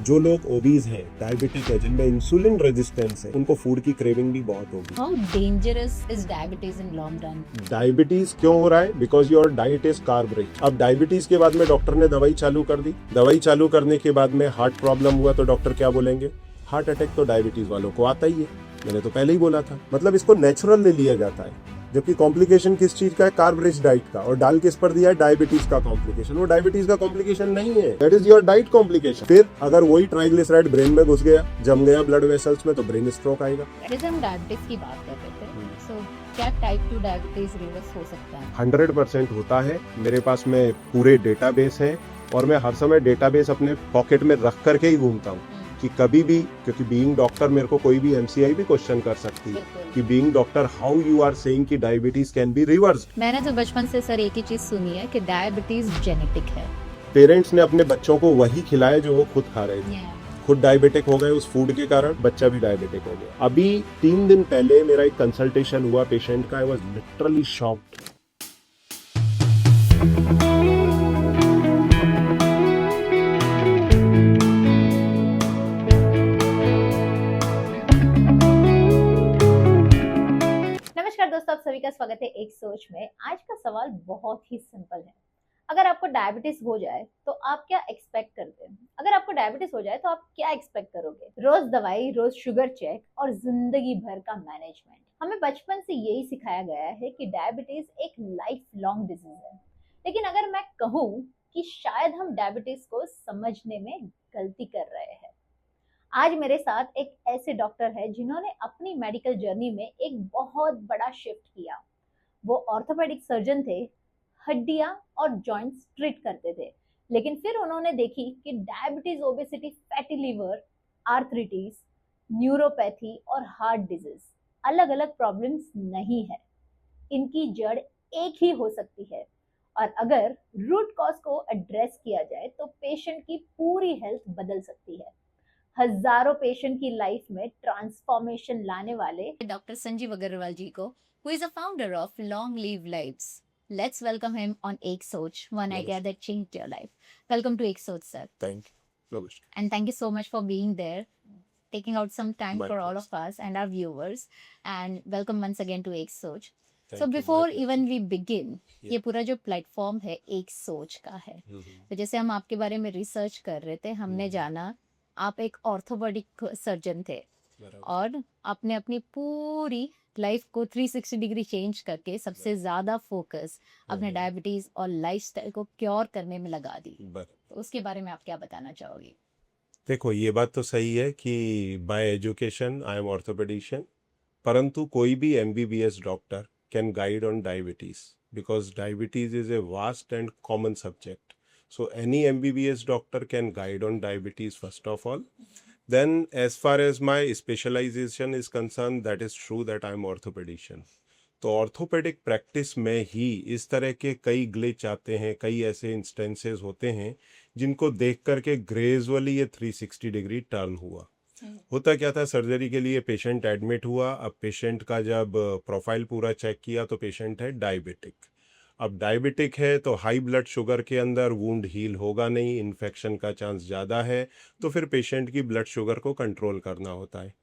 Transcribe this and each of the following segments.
जो लोग ओबीज हैं, डायबिटिक है, जिनमें इंसुलिन रेजिस्टेंस है, उनको फूड की क्रेविंग भी बहुत होगी। How dangerous is diabetes in long run? Diabetes क्यों हो रहा है? Because your diet is carb rich. अब डायबिटीज के बाद में डॉक्टर ने दवाई चालू कर दी, दवाई चालू करने के बाद में हार्ट प्रॉब्लम हुआ तो डॉक्टर क्या बोलेंगे? हार्ट अटैक तो डायबिटीज वालों को आता ही है। मैंने तो पहले ही बोला था। मतलब इसको नेचुरल ले लिया जाता है, जबकि कॉम्प्लिकेशन किस चीज का है? कार्ब रिच डाइट का। और डाल किस पर दिया है? डायबिटीज का कॉम्प्लिकेशन। वो डायबिटीज का कॉम्प्लिकेशन नहीं है, that is your diet complication. फिर अगर वही ट्राइग्लिसराइड ब्रेन में घुस गया, जम गया ब्लड वेसल्स में, तो ब्रेन स्ट्रोक आएगा। जैसे हम डायबिटीज की बात कर रहे थे, सो क्या टाइप 2 डायबिटीज रिवर्स हो सकता है? 100% होता है। मेरे पास में पूरे डेटाबेस है और मैं हर समय डेटाबेस अपने पॉकेट में रख करके ही घूमता हूँ कि कभी भी, क्योंकि बीइंग डॉक्टर मेरे को कोई भी एमसीआई भी क्वेश्चन कर सकती है बिल्कुल। कि being doctor how you are saying कि डायबिटीज कैन बी रिवर्स। मैंने तो बचपन से सर एक ही चीज सुनी है कि डायबिटीज जेनेटिक है। पेरेंट्स ने अपने बच्चों को वही खिलाया जो वो खुद खा रहे थे। खुद डायबिटिक हो गए उस फूड के कारण, बच्चा भी डायबिटिक हो गया। अभी 3 दिन पहले मेरा एक कंसल्टेशन हुआ पेशेंट का। आई वाज लिटरली शॉक्ड। नमस्कार दोस्तों, आप सभी का स्वागत है एक सोच में। आज का सवाल बहुत ही सिंपल है। अगर आपको डायबिटीज हो जाए तो आप क्या एक्सपेक्ट करते हैं? अगर आपको डायबिटीज हो जाए तो आप क्या एक्सपेक्ट करोगे? रोज दवाई, रोज शुगर चेक और जिंदगी भर का मैनेजमेंट। हमें बचपन से यही सिखाया गया है कि डायबिटीज एक लाइफ लॉन्ग डिजीज है। लेकिन अगर मैं कहूँ कि शायद हम डायबिटीज को समझने में गलती कर रहे हैं। आज मेरे साथ एक ऐसे डॉक्टर है जिन्होंने अपनी मेडिकल जर्नी में एक बहुत बड़ा शिफ्ट किया। वो ऑर्थोपेडिक सर्जन थे, हड्डियां और जॉइंट्स ट्रीट करते थे, लेकिन फिर उन्होंने देखी कि diabetes, obesity, fatty liver, arthritis, neuropathy और हार्ट डिजीज अलग अलग प्रॉब्लम्स नहीं है। इनकी जड़ एक ही हो सकती है, और अगर रूट कॉज को एड्रेस किया जाए तो पेशेंट की पूरी हेल्थ बदल सकती है। हजारों पेशेंट की लाइफ में ट्रांसफॉर्मेशन लाने वाले डॉक्टर संजीव अग्रवाल जी को, who is a founder of Long Live Lives. Let's welcome him on Ek Soch, one idea that changed your life. Welcome to Ek Soch, sir. Thank you. And thank you so much for being there, taking out some time My for all pleasure. of us and our viewers. And welcome once again to Ek Soch. Thank So you, before my pleasure. even we begin, Yeah. ये पूरा जो platform है एक सोच का है। तो जैसे हम आपके बारे में रिसर्च कर रहे थे, हमने जाना आप एक ऑर्थोपेडिक सर्जन थे और आपने अपनी पूरी लाइफ को 360 डिग्री चेंज करके सबसे ज्यादा फोकस अपने डायबिटीज और लाइफस्टाइल को क्योर करने में लगा दी। तो उसके बारे में आप क्या बताना चाहोगे? देखो, ये बात तो सही है कि by education I am orthopedician, परंतु कोई भी MBBS doctor can guide on diabetes because diabetes is a vast and common subject. So any MBBS doctor can guide on diabetes first of all. Then as far as my specialization is concerned, that is true that I am orthopedician. तो orthopaedic practice में ही इस तरह के कई glitch आते हैं, कई ऐसे इंस्टेंसेस होते हैं जिनको देख करके ग्रेजुअली ये 360 डिग्री टर्न हुआ. होता क्या था, सर्जरी के लिए पेशेंट एडमिट हुआ. अब पेशेंट का जब प्रोफाइल पूरा चेक किया तो पेशेंट है डायबिटिक. अब डायबिटिक है तो हाई ब्लड शुगर के अंदर वुंड हील होगा नहीं, इन्फेक्शन का चांस ज़्यादा है, तो फिर पेशेंट की ब्लड शुगर को कंट्रोल करना होता है.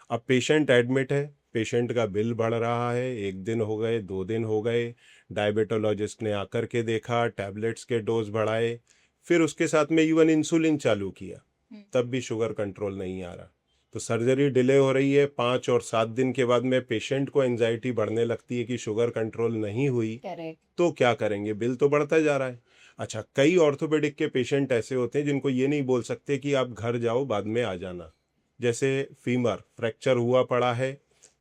अब पेशेंट एडमिट है, पेशेंट का बिल बढ़ रहा है, 1 दिन हो गए, 2 दिन हो गए, डायबिटोलॉजिस्ट ने आकर के देखा, टैबलेट्स के डोज बढ़ाए, फिर उसके साथ में इवन इंसुलिन चालू किया, तब भी शुगर कंट्रोल नहीं आ रहा. तो सर्जरी डिले हो रही है, 5 और 7 दिन के बाद में पेशेंट को एंजाइटी बढ़ने लगती है कि शुगर कंट्रोल नहीं हुई. तो क्या करेंगे, बिल तो बढ़ता जा रहा है. अच्छा, कई ऑर्थोपेडिक के पेशेंट ऐसे होते हैं जिनको ये नहीं बोल सकते कि आप घर जाओ बाद में आ जाना. जैसे फीमर फ्रैक्चर हुआ पड़ा है,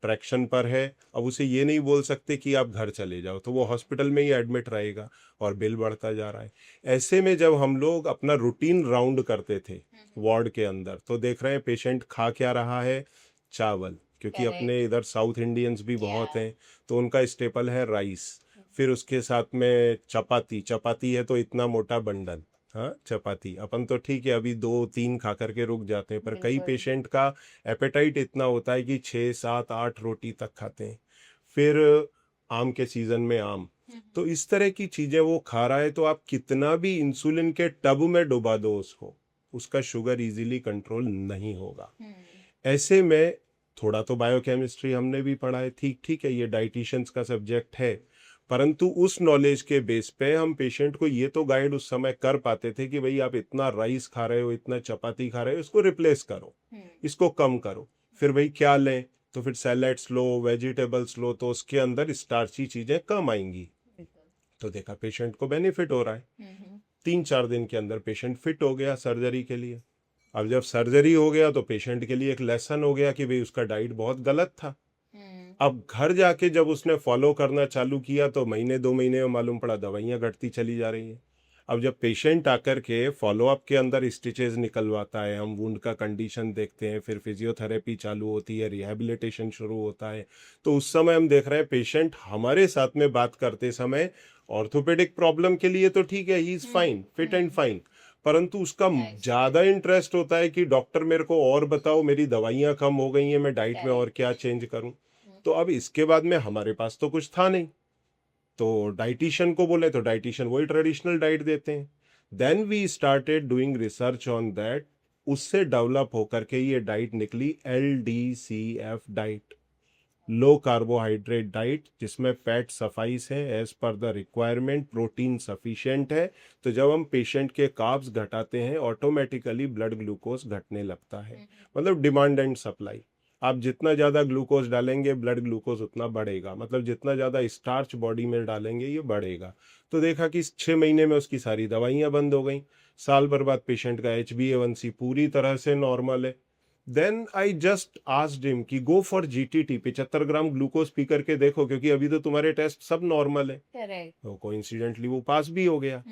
ट्रैक्शन पर है, अब उसे ये नहीं बोल सकते कि आप घर चले जाओ, तो वो हॉस्पिटल में ही एडमिट रहेगा और बिल बढ़ता जा रहा है. ऐसे में जब हम लोग अपना रूटीन राउंड करते थे वार्ड के अंदर, तो देख रहे हैं पेशेंट खा क्या रहा है, चावल, क्योंकि अपने इधर साउथ इंडियंस भी बहुत हैं, तो उनका स्टेपल है राइस. फिर उसके साथ में चपाती, चपाती है तो इतना मोटा बंडल, हाँ चपाती, अपन तो ठीक है अभी 2-3 खा करके रुक जाते हैं, पर कई पेशेंट का एपेटाइट इतना होता है कि 6-7-8 रोटी तक खाते हैं. फिर आम के सीजन में आम, तो इस तरह की चीजें वो खा रहा है, तो आप कितना भी इंसुलिन के टब में डुबा दो उसको, उसका शुगर इजीली कंट्रोल नहीं होगा। ऐसे में थोड़ा तो बायोकेमिस्ट्री हमने भी पढ़ा है, ठीक है, ये डाइटिशियंस का सब्जेक्ट है, परंतु उस नॉलेज के बेस पे हम पेशेंट को ये तो गाइड उस समय कर पाते थे कि भाई आप इतना राइस खा रहे हो, इतना चपाती खा रहे हो, इसको रिप्लेस करो, इसको कम करो। फिर भाई क्या लें, तो फिर सैलेड्स लो, वेजिटेबल्स लो, तो उसके अंदर स्टार्ची चीजें कम आएंगी। तो देखा पेशेंट को बेनिफिट हो रहा है। 3-4 दिन के अंदर पेशेंट फिट हो गया सर्जरी के लिए। अब जब सर्जरी हो गया तो पेशेंट के लिए एक लेसन हो गया कि भाई उसका डाइट बहुत गलत था। अब घर जाके जब उसने फॉलो करना चालू किया तो महीने 2 महीने में मालूम पड़ा दवाइयाँ घटती चली जा रही है। अब जब पेशेंट आकर के फॉलोअप के अंदर स्टिचेस निकलवाता है, हम वुंड का कंडीशन देखते हैं, फिर फिजियोथेरेपी चालू होती है, रिहैबिलिटेशन शुरू होता है, तो उस समय हम देख रहे हैं पेशेंट हमारे साथ में बात करते समय ऑर्थोपेडिक प्रॉब्लम के लिए तो ठीक है, he is fine, fit and fine, परंतु उसका ज्यादा इंटरेस्ट होता है कि डॉक्टर मेरे को और बताओ, मेरी दवाइयाँ कम हो गई हैं, मैं डाइट में और क्या चेंज करूं। तो अब इसके बाद में हमारे पास तो कुछ था नहीं, तो डाइटिशियन को बोले तो डाइटिशियन वही ट्रेडिशनल डाइट देते हैं। Then we started doing research on that, उससे डेवलप होकर के ये डाइट निकली LDCF diet, low carbohydrate diet, जिसमें फैट सफाइस है as per the requirement, protein sufficient है। तो जब हम पेशेंट के कार्ब्स घटाते हैं ऑटोमेटिकली ब्लड ग्लूकोज घटने लगता है, मतलब डिमांड एंड सप्लाई। आप जितना ज़्यादा ग्लूकोज डालेंगे ब्लड ग्लूकोज उतना बढ़ेगा, मतलब जितना ज़्यादा स्टार्च बॉडी में डालेंगे ये बढ़ेगा। तो देखा कि 6 महीने में उसकी सारी दवाइयाँ बंद हो गई। साल भर बाद पेशेंट का HbA1c पूरी तरह से नॉर्मल है। Then I just asked him कि go for GTT, 75 gram glucose पी करके देखो, क्योंकि अभी तो तुम्हारे टेस्ट सब नॉर्मल है। करेक्ट। तो कोइंसिडेंटली वो पास भी हो गया।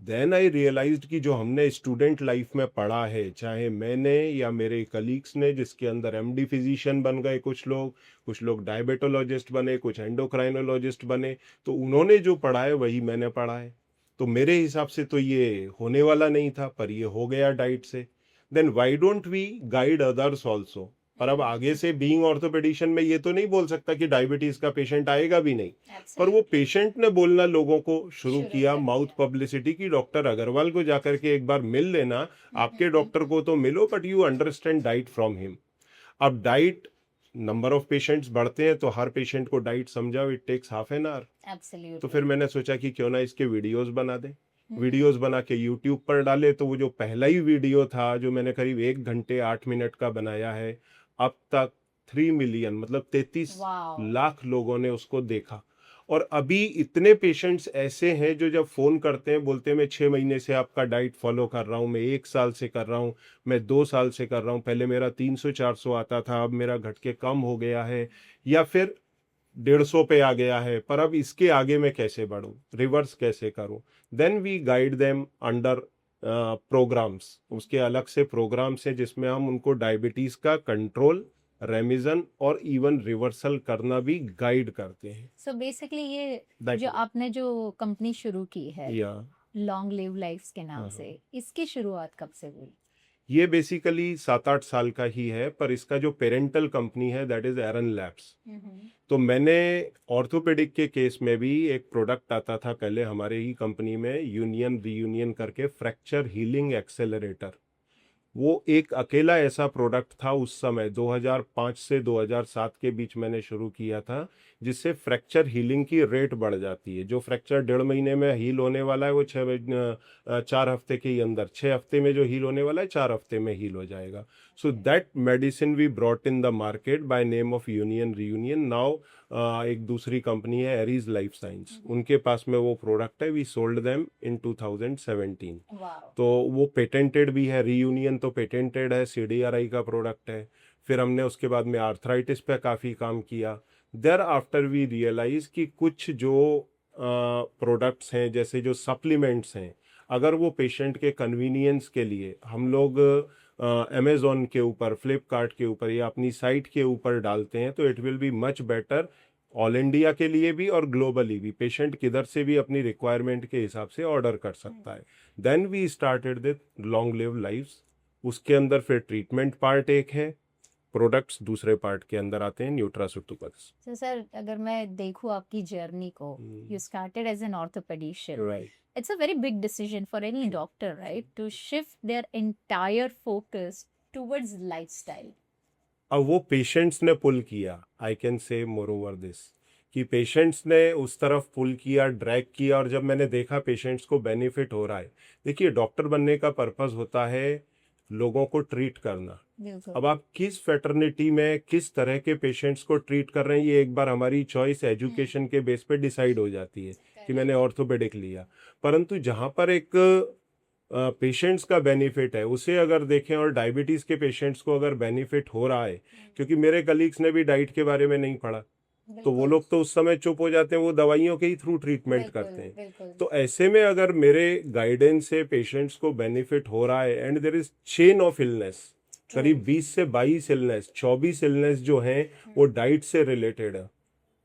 देन आई रियलाइज्ड कि जो हमने स्टूडेंट लाइफ में पढ़ा है, चाहे मैंने या मेरे कलीग्स ने, जिसके अंदर MD फिजिशियन बन गए कुछ लोग डायबिटोलॉजिस्ट बने, कुछ एंडोक्राइनोलॉजिस्ट बने, तो उन्होंने जो पढ़ा है वही मैंने पढ़ा है। तो मेरे हिसाब से तो ये होने वाला नहीं था, पर ये हो गया डाइट से। Then why don't we guide others also. पर अब आगे से बीइंग ऑर्थोपेडिशियन में ये तो नहीं बोल सकता कि डायबिटीज का पेशेंट आएगा भी नहीं, पर वो पेशेंट ने बोलना लोगों को शुरू किया, माउथ पब्लिसिटी की, डॉक्टर अग्रवाल को जाकर के एक बार मिल लेना, आपके डॉक्टर को तो मिलो, but you understand diet from him. अब डाइट, नंबर ऑफ पेशेंट्स बढ़ते हैं तो हर पेशेंट को डाइट समझाओ, it takes half an hour. तो फिर मैंने सोचा कि क्यों ना इसके वीडियोस बना दें, वीडियोस बना के यूट्यूब पर डाले। तो वो जो पहला ही वीडियो था जो मैंने करीब 1 घंटे 8 मिनट का बनाया है, अब तक 3 मिलियन मतलब 33 लाख लोगों ने उसको देखा। और अभी इतने पेशेंट्स ऐसे हैं जो जब फोन करते हैं बोलते हैं मैं 6 महीने से आपका डाइट फॉलो कर रहा हूँ, मैं 1 साल से कर रहा हूँ, मैं 2 साल से कर रहा हूँ, पहले मेरा 300-400 आता था, अब मेरा घट के कम हो गया है, या फिर 150 पे आ गया है, पर अब इसके आगे मैं कैसे बढ़ूं, रिवर्स कैसे करूं। Then we guide them under programs, उसके अलग से प्रोग्राम्स हैं जिसमें हम उनको डायबिटीज का कंट्रोल, रेमिजन और इवन रिवर्सल करना भी गाइड करते हैं। सो बेसिकली ये That जो way. आपने जो कंपनी शुरू की है या लॉन्ग लिव लाइफ्स के नाम से, इसकी शुरुआत कब से हुई? ये बेसिकली 7-8 साल का ही है, पर इसका जो पेरेंटल कंपनी है दैट इज एरन लैब्स। तो मैंने ऑर्थोपेडिक के केस में भी एक प्रोडक्ट आता था पहले हमारे ही कंपनी में, यूनियन रीयूनियन करके, फ्रैक्चर हीलिंग एक्सेलरेटर। वो एक अकेला ऐसा प्रोडक्ट था उस समय 2005 से 2007 के बीच मैंने शुरू किया था, जिससे फ्रैक्चर हीलिंग की रेट बढ़ जाती है। जो फ्रैक्चर 1.5 महीने में हील होने वाला है वो 4 हफ्ते के ही अंदर, 6 हफ्ते में जो हील होने वाला है 4 हफ्ते में हील हो जाएगा। So that medicine we brought in the market by name of union reunion. Now एक दूसरी कंपनी है एरीज लाइफ साइंस, उनके पास में वो प्रोडक्ट है, वी सोल्ड देम इन 2017। तो वो पेटेंटेड भी है, रीयूनियन तो पेटेंटेड है, CDRI का प्रोडक्ट है। फिर हमने उसके बाद में आर्थराइटिस पे काफ़ी काम किया। देयर आफ्टर वी रियलाइज कि कुछ जो प्रोडक्ट्स हैं, जैसे जो सप्लीमेंट्स हैं, अगर वो पेशेंट के कन्वीनियंस के लिए हम लोग अमेजोन के ऊपर, फ्लिपकार्ट के ऊपर या अपनी साइट के ऊपर डालते हैं, तो it will be much better all India के लिए भी और ग्लोबली भी। पेशेंट किधर से भी अपनी रिक्वायरमेंट के हिसाब से ऑर्डर कर सकता है। Then we started the long live lifes. उसके अंदर फिर ट्रीटमेंट पार्ट एक है, प्रोडक्ट्स दूसरे पार्ट के अंदर आते हैं, न्यूट्रास्यूटिकल्स। तो सर अगर मैं देखूँ आपकी जर्नी को, you started as an orthopedician, right. it's a very big decision for any doctor, right, to shift their entire focus towards lifestyle. अब वो पेशेंट्स ने पुल किया, I can say more over this, कि पेशेंट्स ने उस तरफ पुल किया, ड्रैग किया, और जब मैंने देखा पेशेंट्स को बेनिफिट हो रहा है। देखिए, डॉक्टर बनने का पर्पस होता है लोगों को ट्रीट करना। बिल्कुल। अब आप किस फैटर्निटी में किस तरह के पेशेंट्स को ट्रीट कर रहे हैं, ये एक बार हमारी चॉइस एजुकेशन के बेस पे डिसाइड हो जाती है कि मैंने ऑर्थोपेडिक लिया। परंतु जहाँ पर एक पेशेंट्स का बेनिफिट है उसे अगर देखें, और डायबिटीज़ के पेशेंट्स को अगर बेनिफिट हो रहा है, क्योंकि मेरे कलीग्स ने भी डाइट के बारे में नहीं पढ़ा, तो वो लोग तो उस समय चुप हो जाते हैं, वो दवाइयों के ही थ्रू ट्रीटमेंट करते हैं। तो ऐसे में अगर मेरे गाइडेंस से पेशेंट्स को बेनिफिट हो रहा है, and there is chain of illness, करीब 20 से 22 इलनेस, 24 इलनेस जो हैं वो डाइट से रिलेटेड है,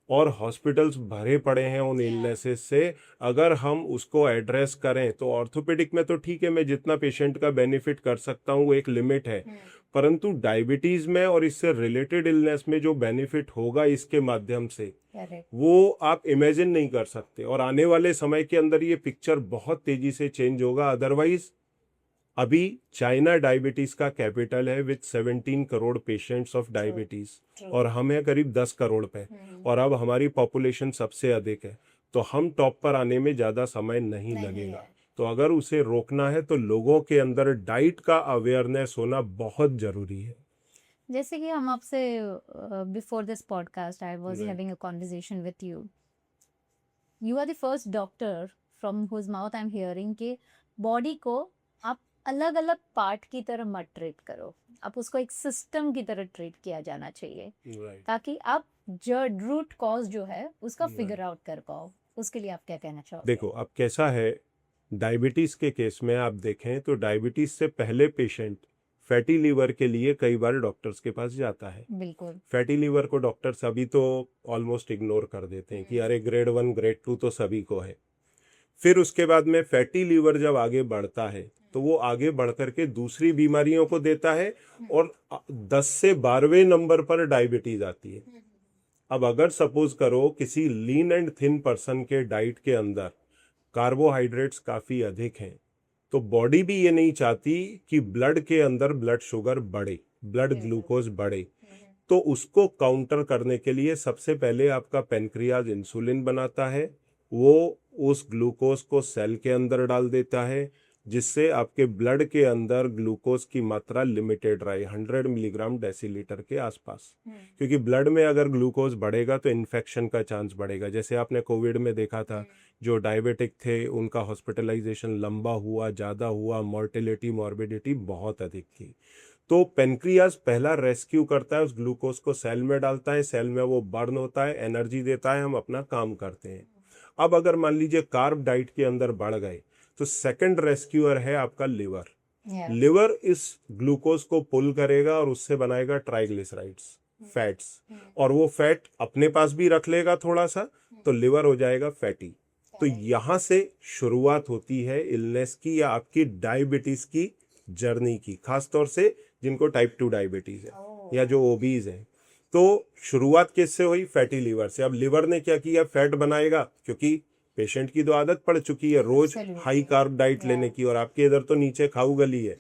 और हॉस्पिटल्स भरे पड़े हैं उन इलनेसेस से। अगर हम उसको एड्रेस करें तो ऑर्थोपेडिक में तो ठीक है, मैं जितना पेशेंट का बेनिफिट कर सकता हूँ वो एक लिमिट है, परंतु डायबिटीज में और इससे रिलेटेड इलनेस में जो बेनिफिट होगा इसके माध्यम से, वो आप इमेजिन नहीं कर सकते। और आने वाले समय के अंदर ये पिक्चर बहुत तेजी से चेंज होगा। अदरवाइज अभी चाइना डायबिटीज का कैपिटल है with 17 crore patients of diabetes, और हम हैं करीब 10 करोड़ पे, और अब हमारी पॉपुलेशन सबसे अधिक है, तो हम टॉप पर आने में ज़्यादा समय नहीं लगेगा। तो अगर उसे रोकना है तो लोगों के अंदर डाइट का अवेयरनेस होना बहुत ज़रूरी है। जैसे कि हम आपसे before this podcast I was Right. Having a conversation with you, you are the first doctor from whose mouth I am hearing कि बॉडी को आप अलग अलग पार्ट की तरह मत ट्रीट करो, आप उसको एक सिस्टम की तरह ट्रीट किया जाना चाहिए, Right. ताकि आप जो रूट कॉज जो है उसका Right. फिगर आउट कर पाओ। उसके लिए आप क्या कहना चाहोगे? देखो, अब कैसा है, डायबिटीज़ के केस में आप देखें तो डायबिटीज़ से पहले पेशेंट फैटी लीवर के लिए कई बार डॉक्टर्स के पास जाता है। बिल्कुल। फैटी लीवर को डॉक्टर्स अभी तो ऑलमोस्ट इग्नोर कर देते हैं कि अरे ग्रेड 1 ग्रेड 2 तो सभी को है। फिर उसके बाद में फैटी लीवर जब आगे बढ़ता है तो वो आगे बढ़ करके दूसरी बीमारियों को देता है, और 10 से 12वें नंबर पर डायबिटीज आती है। अब अगर सपोज करो किसी लीन एंड थिन पर्सन के डाइट के अंदर कार्बोहाइड्रेट्स काफ़ी अधिक हैं, तो बॉडी भी ये नहीं चाहती कि ब्लड के अंदर ब्लड शुगर बढ़े, ब्लड ग्लूकोज बढ़े। तो उसको काउंटर करने के लिए सबसे पहले आपका पेनक्रियाज इंसुलिन बनाता है, वो उस ग्लूकोज को सेल के अंदर डाल देता है, जिससे आपके ब्लड के अंदर ग्लूकोज की मात्रा लिमिटेड रहे 100 मिलीग्राम डेसीलीटर के आसपास। क्योंकि ब्लड में अगर ग्लूकोज बढ़ेगा तो इन्फेक्शन का चांस बढ़ेगा। जैसे आपने कोविड में देखा था, जो डायबिटिक थे उनका हॉस्पिटलाइजेशन लंबा हुआ, ज़्यादा हुआ, मॉर्टेलिटी मॉर्बिडिटी बहुत अधिक थी। तो पेनक्रियाज पहला रेस्क्यू करता है, उस ग्लूकोज को सेल में डालता है, सेल में वो बर्न होता है, एनर्जी देता है, हम अपना काम करते हैं। अब अगर मान लीजिए कार्ब डाइट के अंदर बढ़ गए तो सेकंड रेस्क्यूअर है आपका लिवर। लिवर इस ग्लूकोज को पुल करेगा और उससे बनाएगा ट्राइग्लिसराइड्स, फैट्स, और वो फैट अपने पास भी रख लेगा थोड़ा सा, तो लिवर हो जाएगा फैटी। तो यहाँ से शुरुआत होती है इलनेस की या आपकी डायबिटीज की जर्नी की, खासतौर से जिनको टाइप 2 डायबिटीज है या जो ओबीज है। तो शुरुआत किससे हुई? फैटी लीवर से। अब लिवर ने क्या किया? फैट बनाएगा, क्योंकि पेशेंट की तो आदत पड़ चुकी है रोज हाई कार्ब डाइट लेने की, और आपके इधर तो नीचे खाऊ गली है,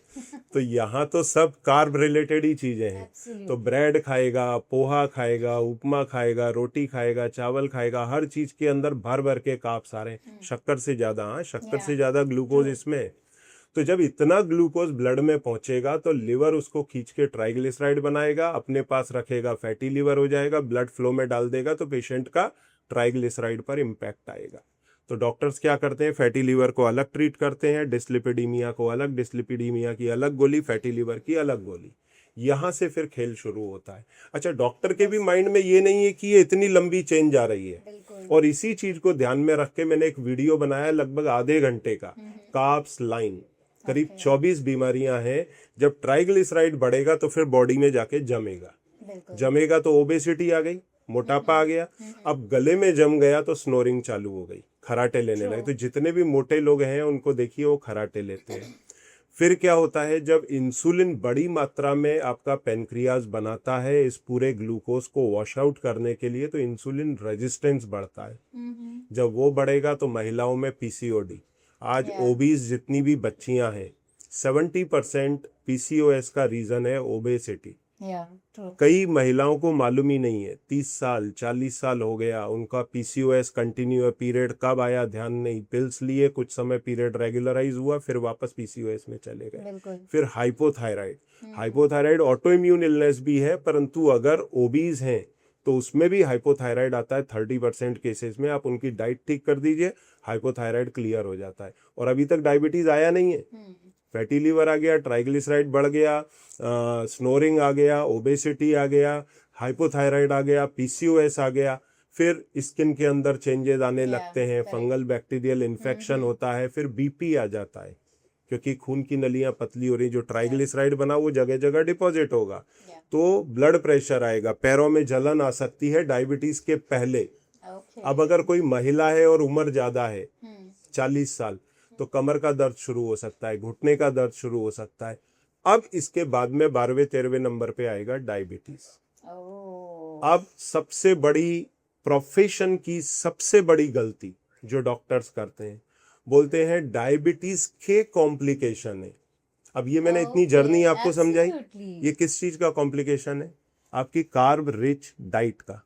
तो यहाँ तो सब कार्ब रिलेटेड ही चीजें हैं। तो ब्रेड खाएगा, पोहा खाएगा, उपमा खाएगा, रोटी खाएगा, चावल खाएगा, हर चीज के अंदर भर भर के कार्ब्स आ रहे हैं, शक्कर से ज्यादा। हाँ, शक्कर से ज्यादा ग्लूकोज इसमें है। तो जब इतना ग्लूकोज ब्लड में पहुंचेगा तो लिवर उसको खींच के ट्राइग्लिसराइड बनाएगा, अपने पास रखेगा, फैटी लिवर हो जाएगा, ब्लड फ्लो में डाल देगा, तो पेशेंट का ट्राइग्लिसराइड पर इम्पैक्ट आएगा। तो डॉक्टर्स क्या करते हैं? फैटी लीवर को अलग ट्रीट करते हैं, डिस्लिपिडीमिया को अलग, डिस्लिपिडीमिया की अलग गोली, फैटी लीवर की अलग गोली। यहाँ से फिर खेल शुरू होता है। अच्छा, डॉक्टर के भी माइंड में ये नहीं है कि ये इतनी लंबी चेन जा रही है, और इसी चीज को ध्यान में रख के मैंने एक वीडियो बनाया लगभग आधे घंटे का, कार्ब्स लाइन। करीब 24 बीमारियां हैं। जब ट्राइग्लिसराइड बढ़ेगा तो फिर बॉडी में जाके जमेगा तो ओबेसिटी आ गई, मोटापा आ गया। अब गले में जम गया तो स्नोरिंग चालू हो गई, खराटे लेने लगे। तो जितने भी मोटे लोग हैं उनको देखिए वो खराटे लेते हैं। फिर क्या होता है, जब इंसुलिन बड़ी मात्रा में आपका पेनक्रियाज बनाता है इस पूरे ग्लूकोज को वॉश आउट करने के लिए, तो इंसुलिन रेजिस्टेंस बढ़ता है। जब वो बढ़ेगा तो महिलाओं में पीसीओडी, आज Yeah. ओबीज जितनी भी बच्चियां हैं 70% पीसीओएस का रीजन है ओबेसिटी। Yeah, true. कई महिलाओं को मालूम ही नहीं है, 30 साल 40 साल हो गया उनका पीसीओएस कंटिन्यू है, पीरियड कब आया ध्यान नहीं, पिल्स लिए, कुछ समय पीरियड रेगुलराइज हुआ, फिर वापस पीसीओएस में चले गए। बिल्कुल। फिर हाइपोथायराइड ऑटो इम्यून इलनेस भी है, परंतु अगर ओबीज हैं तो उसमें भी हाइपोथायराइड आता है 30% केसेस में। आप उनकी डाइट ठीक कर दीजिए, हाइपोथायराइड क्लियर हो जाता है। और अभी तक डायबिटीज आया नहीं है, फैटी लीवर आ गया, ट्राइग्लिसराइड बढ़ गया, स्नोरिंग आ गया, ओबेसिटी आ गया, हाइपोथायराइड आ गया, पीसीओएस आ गया, फिर स्किन के अंदर चेंजेस आने लगते हैं, फंगल बैक्टीरियल इन्फेक्शन होता है, फिर बीपी आ जाता है क्योंकि खून की नलियां पतली हो रही, जो ट्राइग्लिसराइड बना वो जगह जगह डिपॉजिट होगा, तो ब्लड प्रेशर आएगा, पैरों में जलन आ सकती है डायबिटीज के पहले। अब अगर कोई महिला है और उम्र ज्यादा है 40 साल, तो कमर का दर्द शुरू हो सकता है, घुटने का दर्द शुरू हो सकता है। अब इसके बाद में 12वें 13वें नंबर पे आएगा डायबिटीज। अब सबसे बड़ी प्रोफेशन की सबसे बड़ी गलती जो डॉक्टर्स करते हैं, बोलते हैं डायबिटीज के कॉम्प्लिकेशन है। अब ये मैंने इतनी जर्नी आपको समझाई, ये किस चीज का कॉम्प्लिकेशन है? आपकी कार्ब रिच डाइट का।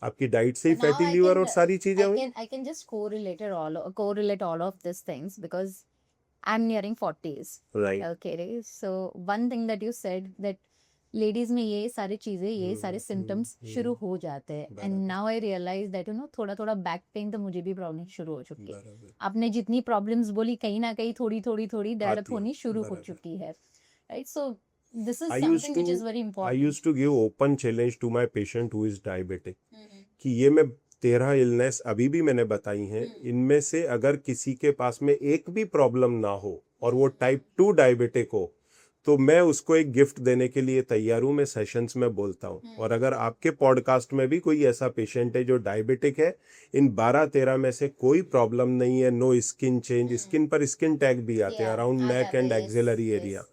आपकी डाइट से ही फैटी लीवर और सारी चीजें हुई। I can just correlate all of these things because I'm nearing 40s. Right. Okay, so one thing that you said that ladies में ये सारी चीजें, ये सारे सिम्टम्स शुरू हो जाते हैं, and now I realize that थोड़ा थोड़ा बैक पेन तो मुझे भी प्रॉब्लम शुरू हो चुकी है। आपने जितनी प्रॉब्लम्स बोली कहीं ना कहीं थोड़ी थोड़ी थोड़ी डेवलप होनी शुरू हो चुकी है, right? So this is something which is very important. I used to give open challenge to my patient who is diabetic कि ये मैं 13 इलनेस अभी भी मैंने बताई हैं, इनमें से अगर किसी के पास में एक भी प्रॉब्लम ना हो और वो टाइप 2 डायबिटिक हो, तो मैं उसको एक गिफ्ट देने के लिए तैयार हूं। मैं सेशंस में बोलता हूं। और अगर आपके पॉडकास्ट में भी कोई ऐसा पेशेंट है जो डायबिटिक है, इन 12-13 में से कोई प्रॉब्लम नहीं है, नो स्किन चेंज, स्किन पर स्किन टैग भी आते हैं around neck and axillary area,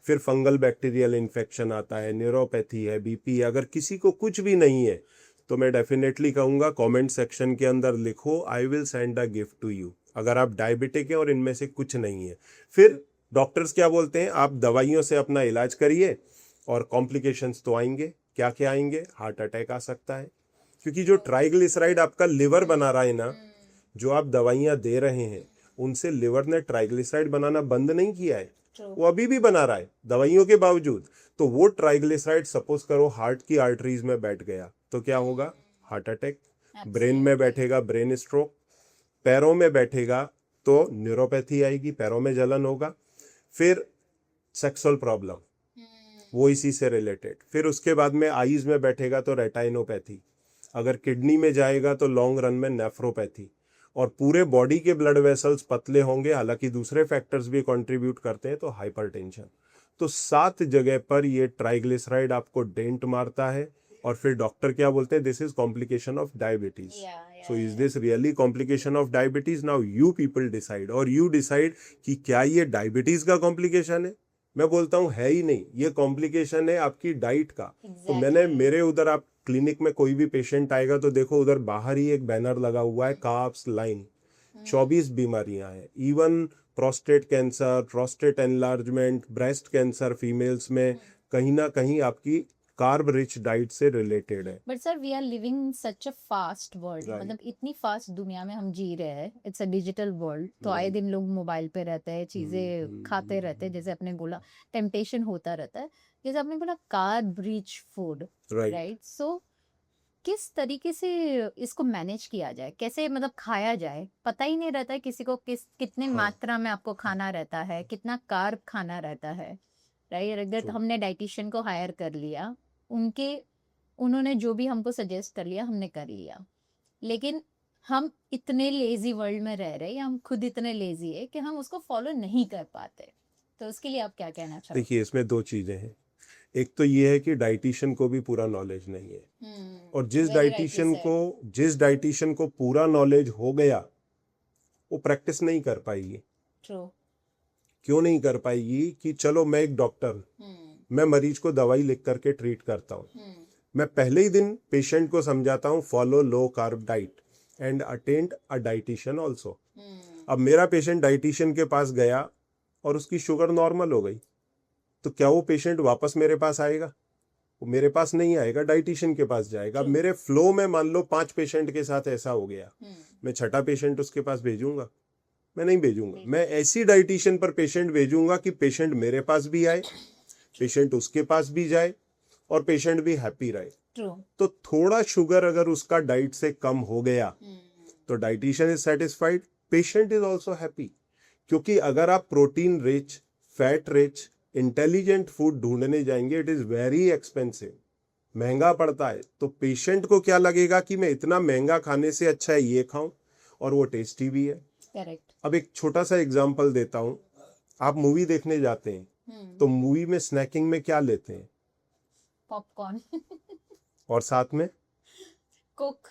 फिर फंगल बैक्टीरियल इन्फेक्शन आता है, न्यूरोपैथी है, बीपी, अगर किसी को कुछ भी नहीं है तो मैं डेफिनेटली कहूंगा कमेंट सेक्शन के अंदर लिखो, I will send a gift to you. अगर आप डायबिटिक है और इनमें से कुछ नहीं है, फिर डॉक्टर्स क्या बोलते हैं, आप दवाइयों से अपना इलाज करिए और कॉम्प्लिकेशंस तो आएंगे। क्या क्या आएंगे? हार्ट अटैक आ सकता है, क्योंकि जो ट्राइग्लिसराइड आपका लिवर बना रहा है ना, जो आप दवाइयां दे रहे हैं उनसे लिवर ने ट्राइग्लिसराइड बनाना बंद नहीं किया है, वो अभी भी बना रहा है दवाइयों के बावजूद। तो वो ट्राइग्लिसराइड सपोज करो हार्ट की आर्टरीज में बैठ गया तो क्या होगा? Heart attack. ब्रेन में बैठेगा, ब्रेन स्ट्रोक। पैरों में बैठेगा तो न्यूरोपैथी आएगी, पैरों में जलन होगा। फिर सेक्सुअल प्रॉब्लम, वो इसी से रिलेटेड। फिर उसके बाद में आईज में बैठेगा तो रेटाइनोपैथी। अगर किडनी में जाएगा तो लॉन्ग रन में नेफ्रोपैथी। और पूरे बॉडी के ब्लड वेसल्स पतले होंगे, हालांकि दूसरे फैक्टर्स भी कंट्रीब्यूट करते हैं, तो हाइपरटेंशन। तो 7 जगह पर ये ट्राइग्लिसराइड आपको डेंट मारता है। और फिर डॉक्टर क्या बोलते हैं? This is complication of diabetes. So is this really complication of diabetes? Now you people decide, और यू डिसाइड कि क्या ये डायबिटीज का कॉम्प्लिकेशन है। मैं बोलता हूँ है ही नहीं, ये कॉम्प्लिकेशन है आपकी डाइट का। तो मैंने मेरे उधर, आप क्लिनिक में कोई भी पेशेंट आएगा तो देखो उधर बाहर ही एक बैनर लगा हुआ है, कार्ब्स लाइन। 24 बीमारियां हैं, even prostate cancer, prostate enlargement, breast cancer females में कहीं ना कहीं आपकी कार्ब रिच डाइट से रिलेटेड है। But sir we are living such a fast world, मतलब इतनी फास्ट दुनिया में हम जी रहे हैं, इट्स अ डिजिटल वर्ल्ड। तो आए दिन लोग मोबाइल पे रहते हैं, चीजें खाते रहते हैं, जैसे आपने बोला टेम्पटेशन होता रहता है, जैसे आपने बोला कार्ब रिच फूड, राइट? सो किस तरीके से इसको मैनेज किया जाए, कैसे मतलब खाया जाए? पता ही नहीं रहता है किसी को कितने मात्रा में आपको खाना रहता है, कितना कार्ब खाना रहता है, राइट? अगर हमने डाइटिशियन को हायर कर लिया, उन्होंने जो भी हमको सजेस्ट कर लिया हमने कर लिया, लेकिन हम इतने लेजी वर्ल्ड में रह रहे हैं, हम खुद इतने लेजी है कि हम उसको फॉलो नहीं कर पाते। तो उसके लिए आप क्या कहना चाहोगे? देखिए, इसमें 2 चीजें हैं। एक तो ये है कि डाइटिशियन को भी पूरा नॉलेज नहीं है, और जिस डाइटिशियन को पूरा नॉलेज हो गया वो प्रैक्टिस नहीं कर पाएगी। ट्रू। क्यों नहीं कर पाएगी कि चलो मैं एक डॉक्टर हूं, मैं मरीज को दवाई लिख करके ट्रीट करता हूँ, मैं पहले ही दिन पेशेंट को समझाता हूँ follow low carb diet and attend a dietitian also. अब मेरा पेशेंट डाइटिशियन के पास गया और उसकी शुगर नॉर्मल हो गई, तो क्या वो पेशेंट वापस मेरे पास आएगा? वो मेरे पास नहीं आएगा, डाइटिशियन के पास जाएगा। अब मेरे फ्लो में मान लो 5 पेशेंट के साथ ऐसा हो गया, मैं छठा पेशेंट उसके पास भेजूंगा? मैं नहीं भेजूंगा। मैं ऐसी डाइटिशियन पर पेशेंट भेजूंगा कि पेशेंट मेरे पास भी आए, पेशेंट उसके पास भी जाए और पेशेंट भी हैप्पी रहे। तो थोड़ा शुगर अगर उसका डाइट से कम हो गया तो dietitian is satisfied, patient is also happy. क्योंकि अगर आप protein rich, fat rich, intelligent food ढूंढने जाएंगे, इट इज वेरी एक्सपेंसिव, महंगा पड़ता है। तो पेशेंट को क्या लगेगा कि मैं इतना महंगा खाने से अच्छा है ये खाऊं, और वो टेस्टी भी है। करेक्ट। अब एक छोटा सा एग्जांपल देता हूं। आप मूवी देखने जाते हैं तो मूवी में स्नैकिंग में क्या लेते हैं? पॉपकॉर्न और साथ में कोक।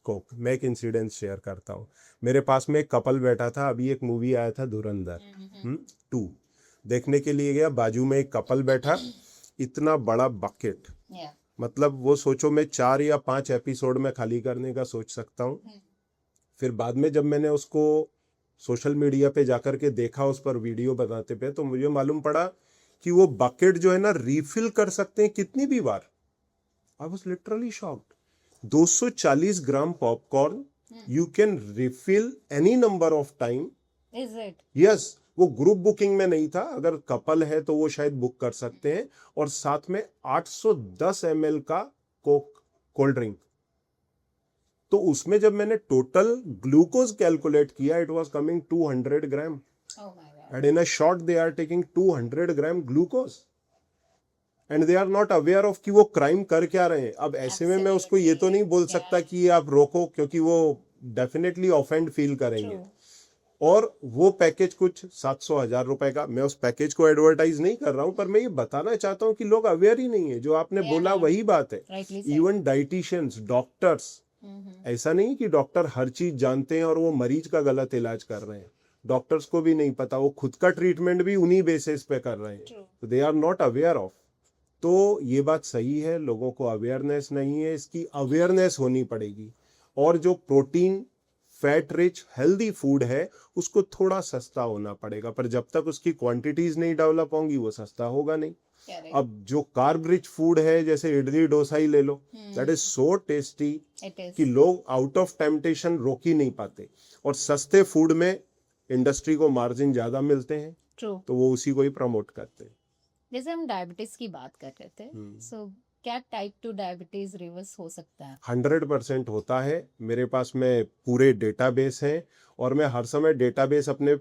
कोक। मैं एक इंसिडेंट शेयर करता हूँ। मेरे पास में एक कपल बैठा था, अभी एक मूवी आया था धुरंधर 2 देखने के लिए गया, बाजू में एक कपल बैठा, इतना बड़ा बकेट, मतलब वो सोचो मैं 4 या 5 एपिसोड में खाली करने का सोच सकता हूँ। फिर बाद में जब मैंने उसको सोशल मीडिया पे जाकर के देखा, उस पर वीडियो बनाते पे, तो मुझे मालूम पड़ा कि वो बकेट जो है ना रिफिल कर सकते हैं कितनी भी बार। I was literally shocked. 240 ग्राम popcorn you can refill any number of time. Is it? Yes. वो ग्रुप बुकिंग में नहीं था, अगर कपल है तो वो शायद बुक कर सकते हैं। और साथ में 810 ml का कोक कोल्ड ड्रिंक। तो उसमें जब मैंने टोटल ग्लूकोज कैलकुलेट किया, it was coming 200 gram, and in a shot they are taking 200 gram glucose and they are not aware of कि वो क्राइम कर क्या रहे हैं। अब ऐसे में मैं उसको ये तो नहीं बोल सकता कि आप रोको, क्योंकि वो डेफिनेटली ऑफेंड फील करेंगे। और वो पैकेज कुछ 700-1000 रुपए का, मैं उस पैकेज को एडवर्टाइज नहीं कर रहा हूं, पर मैं ये बताना चाहता हूं कि लोग अवेयर ही नहीं है। जो आपने बोला वही बात है। इवन डाइटिशियंस, डॉक्टर्स, ऐसा नहीं कि डॉक्टर हर चीज जानते हैं और वो मरीज का गलत इलाज कर रहे हैं। डॉक्टर्स को भी नहीं पता, वो खुद का ट्रीटमेंट भी उन्हीं बेसिस पे कर रहे हैं, तो they are not aware of. तो ये बात सही है, लोगों को अवेयरनेस नहीं है, इसकी अवेयरनेस होनी पड़ेगी। और जो protein, fat rich, healthy food है, उसको थोड़ा सस्ता होना पड़ेगा, पर जब तक उसकी क्वांटिटीज नहीं डेवलप होंगी वो सस्ता होगा नहीं। अब जो कार्ब रिच फूड है, जैसे इडली डोसा ही ले लो, दैट इज सो टेस्टी कि लोग आउट ऑफ टेम्पटेशन रोक ही नहीं पाते। और सस्ते फूड में इंडस्ट्री को मार्जिन ज्यादा मिलते हैं, तो वो उसी को ही प्रमोट करते हैं। जैसे हम डायबिटीज की बात कर रहे थे, सो क्या टाइप 2 डायबिटीज रिवर्स हो सकता है? 100% होता है। मेरे पास में पूरे डेटाबेस हैं, और मैं हर समय डेटाबेस अपने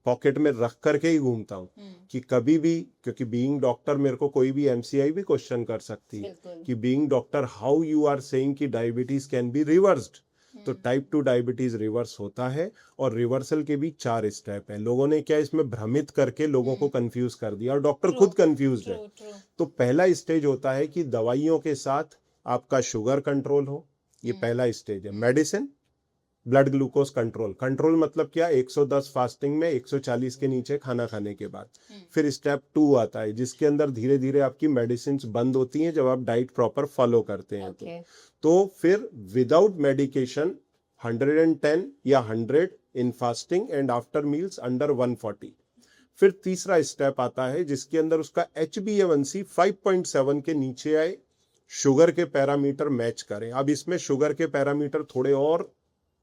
पॉकेट में रख करके ही घूमता हूँ कि कभी भी, क्योंकि बीइंग डॉक्टर मेरे को कोई भी एमसीआई भी क्वेश्चन कर सकती है कि being doctor how you are saying कि डायबिटीज कैन बी रिवर्स्ड। तो टाइप 2 डायबिटीज रिवर्स होता है, और रिवर्सल के भी 4 स्टेप है। लोगों ने क्या इसमें भ्रमित करके लोगों को कंफ्यूज कर दिया, और डॉक्टर खुद कंफ्यूज है। तो पहला स्टेज होता है कि दवाइयों के साथ आपका शुगर कंट्रोल हो, ये पहला स्टेज है। Medicine, blood glucose control. Control मतलब क्या? 110 फास्टिंग में, 140 के नीचे खाना खाने के बाद। फिर स्टेप 2 आता है, जिसके अंदर धीरे धीरे आपकी मेडिसिन बंद होती हैं जब आप डाइट प्रॉपर फॉलो करते हैं। तो फिर विदाउट मेडिकेशन 110 या 100 in fasting, and after meals under 140। फिर तीसरा स्टेप आता है जिसके अंदर उसका HbA1c 5.7 के नीचे आए, शुगर के पैरामीटर मैच करें। अब इसमें शुगर के पैरामीटर थोड़े और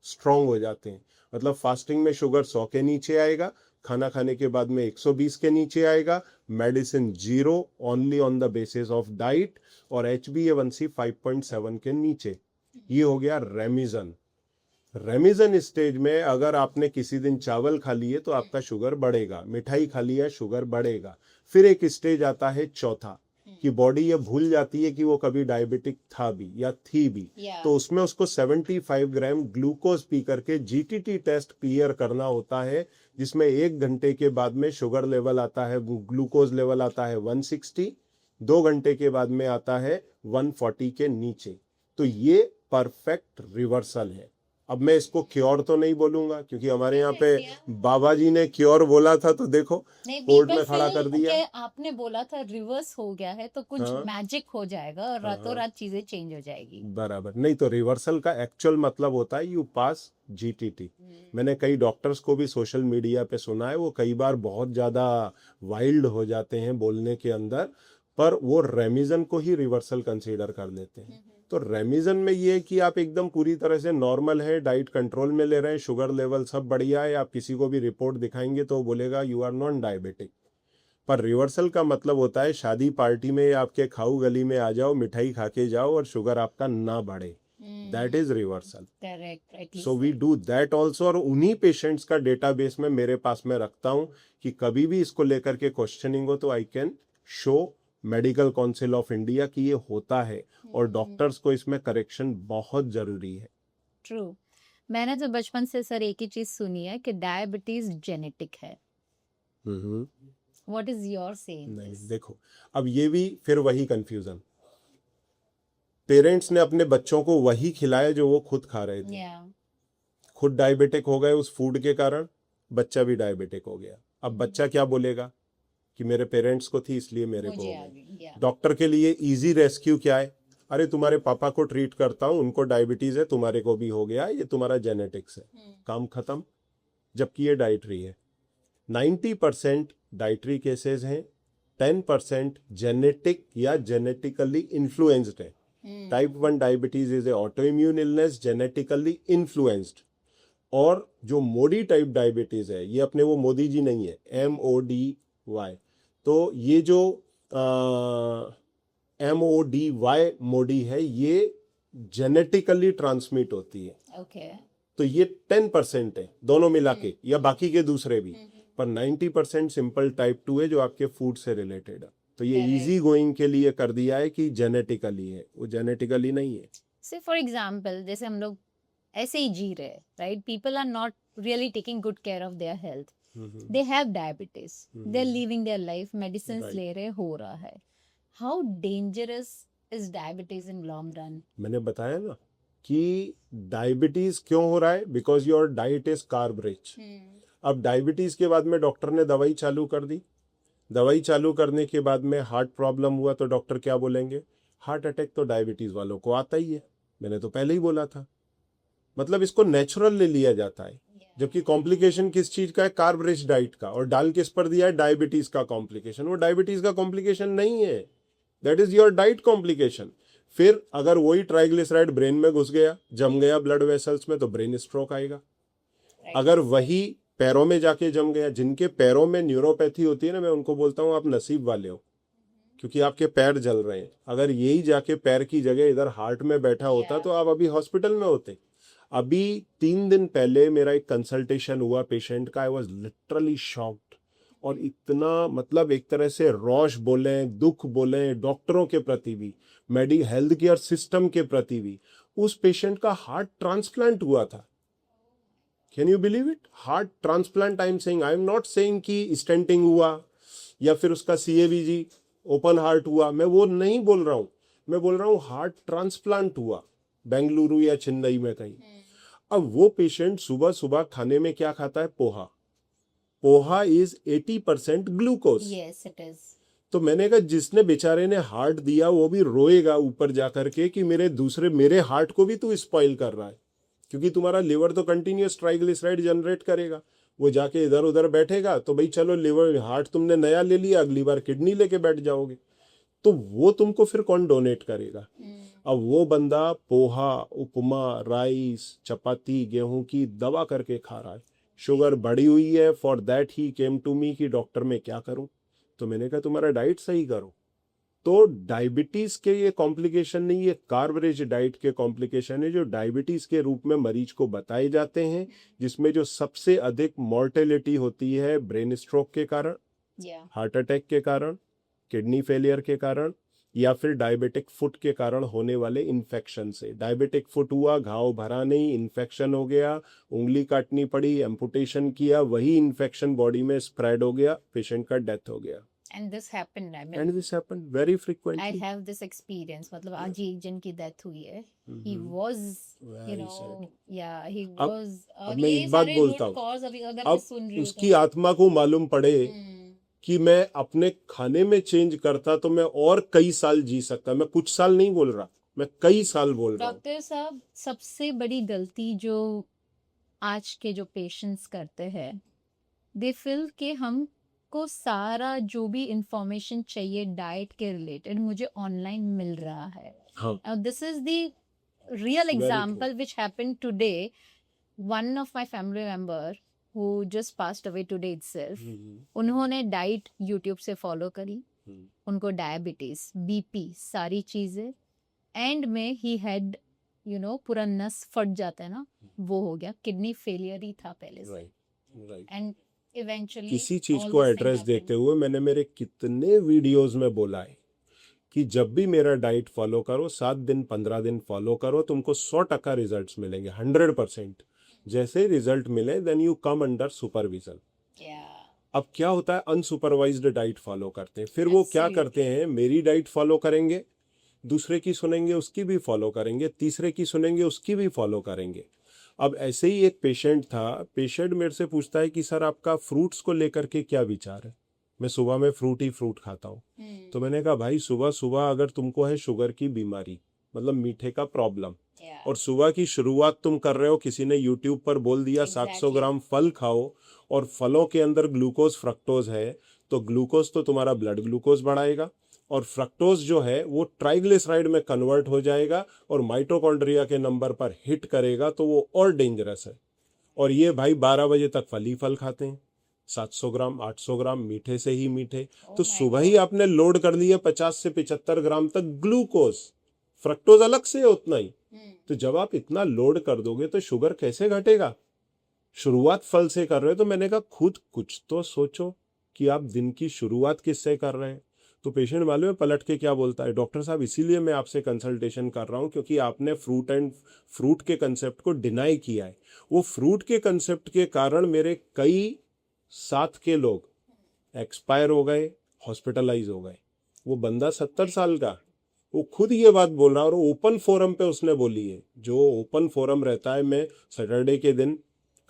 स्ट्रांग हो जाते हैं, मतलब फास्टिंग में शुगर 100 के नीचे आएगा, खाना खाने के बाद में 120 के नीचे आएगा, medicine 0 only on the basis of diet, और HbA1c 5.7 के नीचे। ये हो गया रेमिजन। रेमिजन स्टेज में अगर आपने किसी दिन चावल खा लिए तो आपका शुगर बढ़ेगा, मिठाई खा लिया शुगर बढ़ेगा। फिर एक स्टेज आता है चौथा, कि बॉडी ये भूल जाती है कि वो कभी डायबिटिक था भी या थी भी, तो उसमें उसको 75 ग्राम ग्लूकोज पी करके GTT टेस्ट क्लियर करना होता है, जिसमें 1 घंटे के बाद में शुगर लेवल आता है, ग्लूकोज लेवल आता है 160, 2 घंटे के बाद में आता है 140 के नीचे। तो ये परफेक्ट रिवर्सल है। अब मैं इसको क्योर तो नहीं बोलूंगा, क्योंकि हमारे यहाँ पे Yeah. बाबा जी ने क्योर बोला था तो देखो नहीं, कोर्ट people में खड़ा feel कर दिया। कि आपने बोला था रिवर्स हो गया है तो कुछ हाँ मैजिक हो जाएगा और रातों हाँ रात चीजें चेंज हो जाएगी। बराबर। नहीं तो रिवर्सल का एक्चुअल मतलब होता है यू पास जीटीटी। मैंने कई डॉक्टर्स को भी सोशल मीडिया पे सुना है, वो कई बार बहुत ज़्यादा वाइल्ड हो जाते हैं बोलने के अंदर, पर वो रेमिजन को ही रिवर्सल कंसीडर कर लेते हैं। तो रेमिजन में ये है कि आप एकदम पूरी तरह से नॉर्मल है, डाइट कंट्रोल में ले रहे हैं, शुगर लेवल सब बढ़िया है, आप किसी को भी रिपोर्ट दिखाएंगे तो वो बोलेगा यू आर नॉन डायबिटिक। पर रिवर्सल का मतलब होता है शादी पार्टी में या आपके खाऊ गली में आ जाओ, मिठाई खा के जाओ और शुगर आपका ना बढ़े, that is reversal. Correct, so we do that also, और उन्हीं पेशेंट्स का डेटाबेस में मेरे पास में रखता हूं कि कभी भी इसको लेकर के क्वेश्चनिंग हो तो I can show medical council of India कि ये होता है, और डॉक्टर्स को इसमें करेक्शन बहुत जरूरी है। ट्रू। मैंने तो बचपन से सर एक ही चीज सुनी है कि डायबिटीज जेनेटिक है। What is your saying? नहीं देखो, अब ये भी फिर वही कंफ्यूजन, पेरेंट्स ने अपने बच्चों को वही खिलाया जो वो खुद खा रहे थे, या खुद डायबिटिक हो गए उस फूड के कारण, बच्चा भी डायबिटिक हो गया। अब बच्चा क्या बोलेगा कि मेरे पेरेंट्स को थी इसलिए मेरे को हो मुझे आ गई। गई। या डॉक्टर के लिए इजी रेस्क्यू क्या है, अरे तुम्हारे पापा को ट्रीट करता हूं, उनको डायबिटीज है, तुम्हारे को भी हो गया, ये तुम्हारा जेनेटिक्स है, काम खत्म। जबकि ये डाइटरी है। 90% डाइटरी केसेस हैं, 10% जेनेटिक या जेनेटिकली इन्फ्लुएंस्ड है। Type 1 diabetes is A autoimmune illness genetically influenced. और जो मोडी टाइप डायबिटीज है, ये अपने वो मोदी जी नहीं है, MODY। तो ये जो MODY मोडी है, ये जेनेटिकली ट्रांसमिट होती है। ओके। तो ये 10% है दोनों मिला के, या बाकी के दूसरे भी, पर 90% सिंपल टाइप 2 है जो आपके फूड से रिलेटेड है। तो ये Correct. इजी गोइंग के लिए कर दिया है कि जेनेटिकली है, वो जेनेटिकली नहीं है। से फॉर एग्जाम्पल जैसे हम लोग ऐसे ही जी रहे, right? People are not really taking good care of their health, they have diabetes, they are living their life, medicine Right. ले रहे, हो रहा है। How dangerous is diabetes in long run? मैंने बताया ना कि डायबिटीज क्यों हो रहा है, because your diet is carb rich. अब डायबिटीज के बाद में डॉक्टर ने दवाई चालू कर दी, दवाई चालू करने के बाद में हार्ट प्रॉब्लम हुआ तो डॉक्टर क्या बोलेंगे, हार्ट अटैक तो डायबिटीज वालों को आता ही है, मैंने तो पहले ही बोला था। मतलब इसको नेचुरल ले लिया जाता है, जबकि कॉम्प्लिकेशन किस चीज का है, कार्ब रिच डाइट का, और डाल किस पर दिया है, डायबिटीज का कॉम्प्लिकेशन। वो डायबिटीज का कॉम्प्लिकेशन नहीं है, that is your diet complication. फिर अगर वही ट्राइग्लिसराइड ब्रेन में घुस गया, जम गया ब्लड वेसल्स में, तो ब्रेन स्ट्रोक आएगा। अगर वही पैरों में जाके जम गया, जिनके पैरों में न्यूरोपैथी होती है ना, मैं उनको बोलता हूँ आप नसीब वाले हो, क्योंकि आपके पैर जल रहे हैं। अगर यही जाके पैर की जगह इधर हार्ट में बैठा होता तो आप अभी हॉस्पिटल में होते। अभी 3 दिन पहले मेरा एक कंसल्टेशन हुआ पेशेंट का, आई वाज लिटरली शॉक्ड। और इतना मतलब एक तरह से रोष बोले, दुख बोले डॉक्टरों के प्रति भी, हेल्थ केयर सिस्टम के प्रति भी। उस पेशेंट का हार्ट ट्रांसप्लांट हुआ था। Can you believe it? Heart transplant I am saying, I am not saying कि स्टेंटिंग हुआ या फिर उसका CABG ओपन हार्ट हुआ, मैं वो नहीं बोल रहा हूं। मैं बोल रहा हूं हार्ट ट्रांसप्लांट हुआ बेंगलुरु या चेन्नई में कहीं। अब वो पेशेंट सुबह सुबह खाने में क्या खाता है, poha. Poha is 80% glucose. Yes it is. तो मैंने कहा जिसने बेचारे ने हार्ट दिया वो भी रोएगा ऊपर जाकर के कि मेरे हार्ट को भी तू स्पॉइल कर रहा है, क्योंकि तुम्हारा लिवर तो कंटिन्यूअस ट्राइग्लिसराइड जनरेट करेगा। वो जाके इधर उधर बैठेगा तो भाई चलो लिवर हार्ट तुमने नया ले लिया, अगली बार किडनी लेके बैठ जाओगे, तो वो तुमको फिर कौन डोनेट करेगा। अब वो बंदा पोहा, उपमा, राइस, चपाती, गेहूं की दवा करके खा रहा है, शुगर बढ़ी हुई है। For that he came to me कि डॉक्टर मैं क्या करूं। तो मैंने कहा तुम्हारा डाइट सही करो। तो डायबिटीज के ये कॉम्प्लिकेशन नहीं, ये कार्ब रिच डाइट के कॉम्प्लिकेशन है जो डायबिटीज के रूप में मरीज को बताए जाते हैं, जिसमें जो सबसे अधिक मॉर्टेलिटी होती है ब्रेन स्ट्रोक के कारण, हार्ट अटैक के कारण, किडनी फेलियर के कारण, या फिर डायबिटिक फुट के कारण होने वाले इन्फेक्शन से। डायबिटिक फुट हुआ, घाव भरा नहीं, इन्फेक्शन हो गया, उंगली काटनी पड़ी, एम्पुटेशन किया, वही इन्फेक्शन बॉडी में स्प्रेड हो गया, पेशेंट का डेथ हो गया। And this happened, I mean, And this happened very I frequently. have this experience. मतलब आज ही एक जन की डेथ हुई है. He Mhm. was, you Very know, sad. yeah, he अब was. अब और मैं ये एक बात सारे बोलता root हूँ, cause अभी अगर मैं अब सुन रही हूँ उसकी तो. आत्मा को मालूम पड़े कि मैं अपने खाने में चेंज करता तो मैं और कई साल जी सकता. मैं कुछ साल नहीं बोल रहा, मैं कई साल बोल रहा हूँ. डॉक्टर साहब, सबसे बड़ी गलती जो आज के जो पेशेंट्स करते हैं, दे फील कि हमको सारा जो भी इंफॉर्मेशन चाहिए डाइट के रिलेटेड मुझे ऑनलाइन मिल रहा है. हाँ, this is the real very true. example which happened today. One of my family member who just passed away today itself, हम्म, उन्होंने डाइट यूट्यूब से फॉलो करी, हम्म. उनको डायबिटीज, बीपी, सारी चीजें, एंड में ही हैड, यू नो, पूरा नस फट जाता है ना, वो हो गया. किडनी फेलियर ही था पहले से, राइट, राइट. एंड इवेंचुअली किसी चीज को एड्रेस देते हुए मैंने मेरे कितने वीडियोस में बोला है कि जब भी मेरा डाइट फॉलो करो, 7 दिन 15 दिन फॉलो करो, तुमको 100% रिजल्ट्स मिलेंगे, 100%. जैसे ही रिजल्ट मिले then you come under supervision. अब क्या होता है, अनसुपरवाइज्ड डाइट फॉलो करते हैं, फिर वो क्या करते हैं, मेरी डाइट फॉलो करेंगे, दूसरे की सुनेंगे उसकी भी फॉलो करेंगे, तीसरे की सुनेंगे उसकी भी फॉलो करेंगे. अब ऐसे ही एक पेशेंट था, पेशेंट मेरे से पूछता है कि सर आपका फ्रूट्स को लेकर के क्या विचार है. मैं सुबह में फ्रूट ही फ्रूट खाता हूँ. तो मैंने कहा भाई सुबह सुबह अगर तुमको है शुगर की बीमारी, मतलब मीठे का प्रॉब्लम, और सुबह की शुरुआत तुम कर रहे हो, किसी ने यूट्यूब पर बोल दिया 700 ग्राम फल खाओ, और फलों के अंदर ग्लूकोज फ्रक्टोज है, तो ग्लूकोज तो तुम्हारा ब्लड ग्लूकोज बढ़ाएगा, और फ्रक्टोज जो है वो ट्राइग्लिसराइड में कन्वर्ट हो जाएगा और माइटोकॉन्ड्रिया के नंबर पर हिट करेगा, तो वो और डेंजरस है. और ये भाई 12 बजे तक फल ही फल खाते हैं, 700 ग्राम 800 ग्राम मीठे से ही मीठे. तो सुबह ही आपने लोड कर दिया 50 से 75 ग्राम तक ग्लूकोज, फ्रक्टोज अलग से है उतना ही. तो जब आप इतना लोड कर दोगे तो शुगर कैसे घटेगा. शुरुआत फल से कर रहे हो, तो मैंने कहा खुद कुछ तो सोचो कि आप दिन की शुरुआत किससे कर रहे हैं. तो पेशेंट मालूम है पलट के क्या बोलता है, डॉक्टर साहब इसीलिए मैं आपसे कंसल्टेशन कर रहा हूं क्योंकि आपने फ्रूट के कंसेप्ट को डिनाई किया है. वो फ्रूट के कंसेप्ट के कारण मेरे कई साथ के लोग एक्सपायर हो गए, हॉस्पिटलाइज हो गए. वो बंदा 70 साल का, वो खुद ये बात बोल रहा है, और ओपन फोरम पे उसने बोली है. जो ओपन फोरम रहता है, मैं सैटरडे के दिन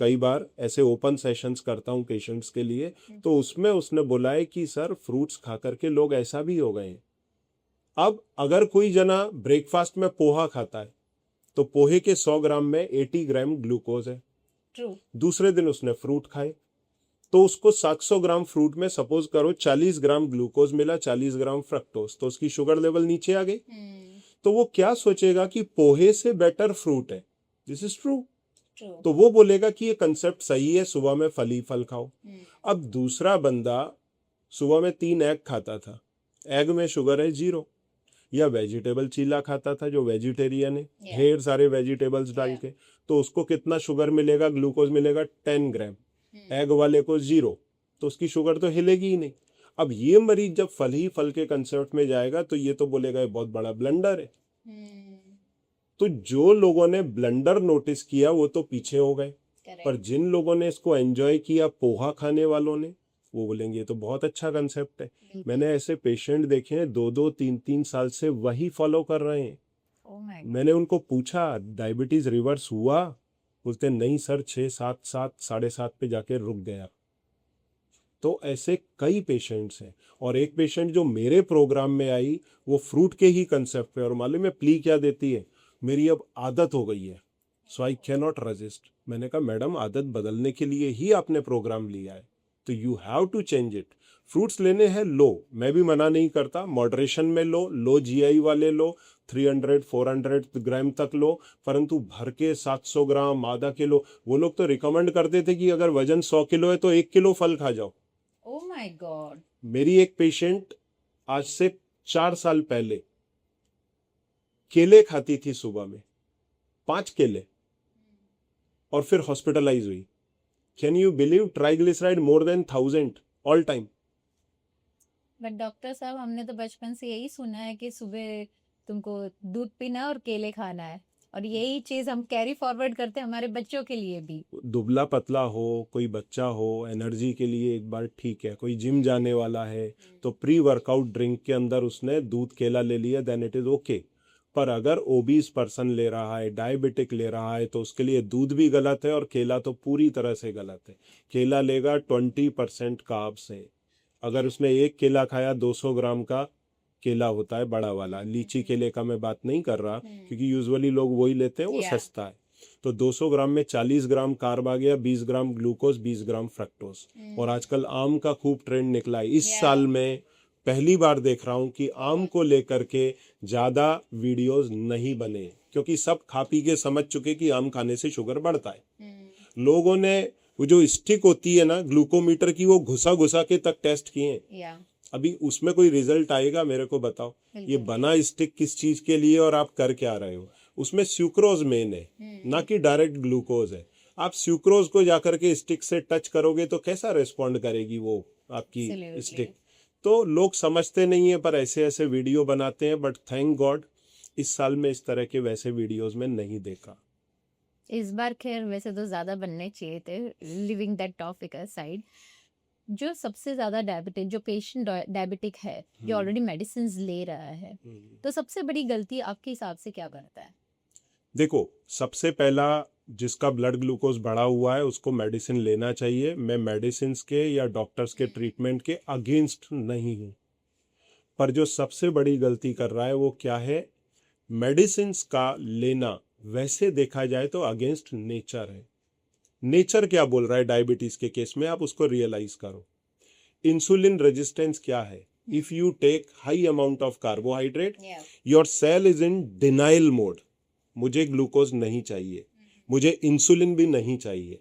कई बार ऐसे ओपन सेशंस करता हूँ पेशेंट्स के लिए, तो उसमें उसने बोला है कि सर फ्रूट्स खा करके लोग ऐसा भी हो गए हैं. अब अगर कोई जना ब्रेकफास्ट में पोहा खाता है, तो पोहे के 100 ग्राम में 80 ग्राम ग्लूकोज है. ट्रू. दूसरे दिन उसने फ्रूट खाए, तो उसको 700 ग्राम फ्रूट में सपोज करो 40 ग्राम ग्लूकोज मिला, 40 ग्राम फ्रक्टोज, तो उसकी शुगर लेवल नीचे आ गई. तो वो क्या सोचेगा कि पोहे से बेटर फ्रूट है. This is true. तो वो बोलेगा कि ये कंसेप्ट सही है, सुबह में फल ही फल खाओ. अब दूसरा बंदा सुबह में 3 एग खाता था, एग में शुगर है 0, या वेजिटेबल चीला खाता था जो वेजिटेरियन है, ढेर सारे वेजिटेबल्स डाल के, तो उसको कितना शुगर मिलेगा, ग्लूकोज मिलेगा 10 ग्राम. एग वाले को 0, तो उसकी शुगर तो हिलेगी ही नहीं. अब ये मरीज जब फल ही फल के कंसेप्ट में जाएगा तो ये तो बोलेगा ये बहुत बड़ा ब्लंडर है. तो जो लोगों ने ब्लंडर नोटिस किया वो तो पीछे हो गए, पर जिन लोगों ने इसको एंजॉय किया, पोहा खाने वालों ने, वो बोलेंगे ये तो बहुत अच्छा कंसेप्ट है. मैंने ऐसे पेशेंट देखे हैं 2-2 3-3 साल से वही फॉलो कर रहे हैं. मैंने उनको पूछा डायबिटीज रिवर्स हुआ, बोलते नहीं सर 6-7 7:30 पे जाके रुक गया. तो ऐसे कई पेशेंट्स हैं. और एक पेशेंट जो मेरे प्रोग्राम में आई, वो फ्रूट के ही कंसेप्ट पे, और मालूम है प्ली क्या देती है, मेरी अब आदत हो गई है, सो आई कैन नॉट रेजिस्ट. मैंने कहा मैडम आदत बदलने के लिए ही आपने प्रोग्राम लिया है, तो you have to change it. Fruits लेने हैं लो, मैं भी मना नहीं करता, मॉडरेशन में लो जीआई वाले लो, 300-400 ग्राम तक लो, परंतु भर के 700 ग्राम आधा किलो, वो लोग तो रिकमेंड करते थे कि अगर वजन 100 किलो है तो 1 किलो फल खा जाओ. Oh my God. मेरी एक पेशेंट आज से 4 साल पहले केले खाती थी सुबह में, 5 केले, और फिर हॉस्पिटलाइज हुई. Can you believe, triglyceride more than 1000 all time. But doctor साहब, हमने तो बचपन से यही सुना है कि सुबह तुमको दूध पीना और केले खाना है. और यही चीज हम कैरी फॉरवर्ड करते हैं हमारे बच्चों के लिए भी। दुबला पतला हो, कोई बच्चा हो, एनर्जी के लिए एक बार ठीक है। कोई जिम जाने वाला है तो प्री वर्कआउट ड्रिंक के अंदर उसने दूध केला ले लिया, देन इट इज ओके। पर अगर ओबीस पर्सन ले रहा है, डायबिटिक ले रहा है, तो उसके लिए दूध भी गलत है और केला तो पूरी तरह से गलत है। केला लेगा 20% कार्ब्स है। अगर उसने एक केला खाया, 200 ग्राम का केला होता है बड़ा वाला। लीची केले का मैं बात नहीं कर रहा, क्योंकि यूजुअली लोग वही लेते हैं, वो Yeah. सस्ता है। तो 200 ग्राम में 40 ग्राम कार्ब आ गया, 20 ग्राम ग्लूकोज, 20 ग्राम फ्रक्टोज। और आजकल आम का खूब ट्रेंड निकला है। इस Yeah. साल में पहली बार देख रहा हूं कि आम को लेकर के ज्यादा वीडियोस नहीं बने, क्योंकि सब खा पी के समझ चुके कि आम खाने से शुगर बढ़ता है। लोगों ने वो जो स्टिक होती है ना ग्लूकोमीटर की, वो घुसा घुसा के तक टेस्ट किए हैं। या अभी उसमें कोई रिजल्ट आएगा मेरे को बताओ? ये बना स्टिक किस चीज के लिए और आप कर क्या रहे हो? उसमें स्यूक्रोज मेन है, ना कि डायरेक्ट ग्लूकोज है। आप स्यूक्रोज को जाकर के स्टिक से टच करोगे तो कैसा रेस्पॉन्ड करेगी वो आपकी Absolutely. स्टिक? तो लोग समझते नहीं है, पर ऐसे ऐसे वीडियो बनाते हैं। बट थैंक गॉड इस साल में इस तरह के वैसे वीडियोस में नहीं देखा। इस बार खैर वैसे तो ज्यादा बनने चाहिए थे। लिविंग दैट टॉपिक असाइड, जो सबसे ज्यादा डायबिटिक, जो पेशेंट डायबिटिक है, जो ऑलरेडी मेडिसिन ले रहा है, तो सबसे बड़ी गलती आपके हिसाब से क्या करता है? देखो, सबसे पहला जिसका ब्लड ग्लूकोज बढ़ा हुआ है उसको मेडिसिन लेना चाहिए। मैं मेडिसिन के या डॉक्टर्स के ट्रीटमेंट के अगेंस्ट नहीं हूँ, पर जो सबसे बड़ी गलती कर रहा है वो क्या है? मेडिसिन का लेना वैसे देखा जाए तो अगेंस्ट नेचर है। नेचर क्या बोल रहा है डायबिटीज के केस में, आप उसको रियलाइज करो। इंसुलिन रेजिस्टेंस क्या है? If you take high amount of carbohydrate, your cell is in denial mode. मुझे ग्लूकोज नहीं चाहिए, मुझे इंसुलिन भी नहीं चाहिए,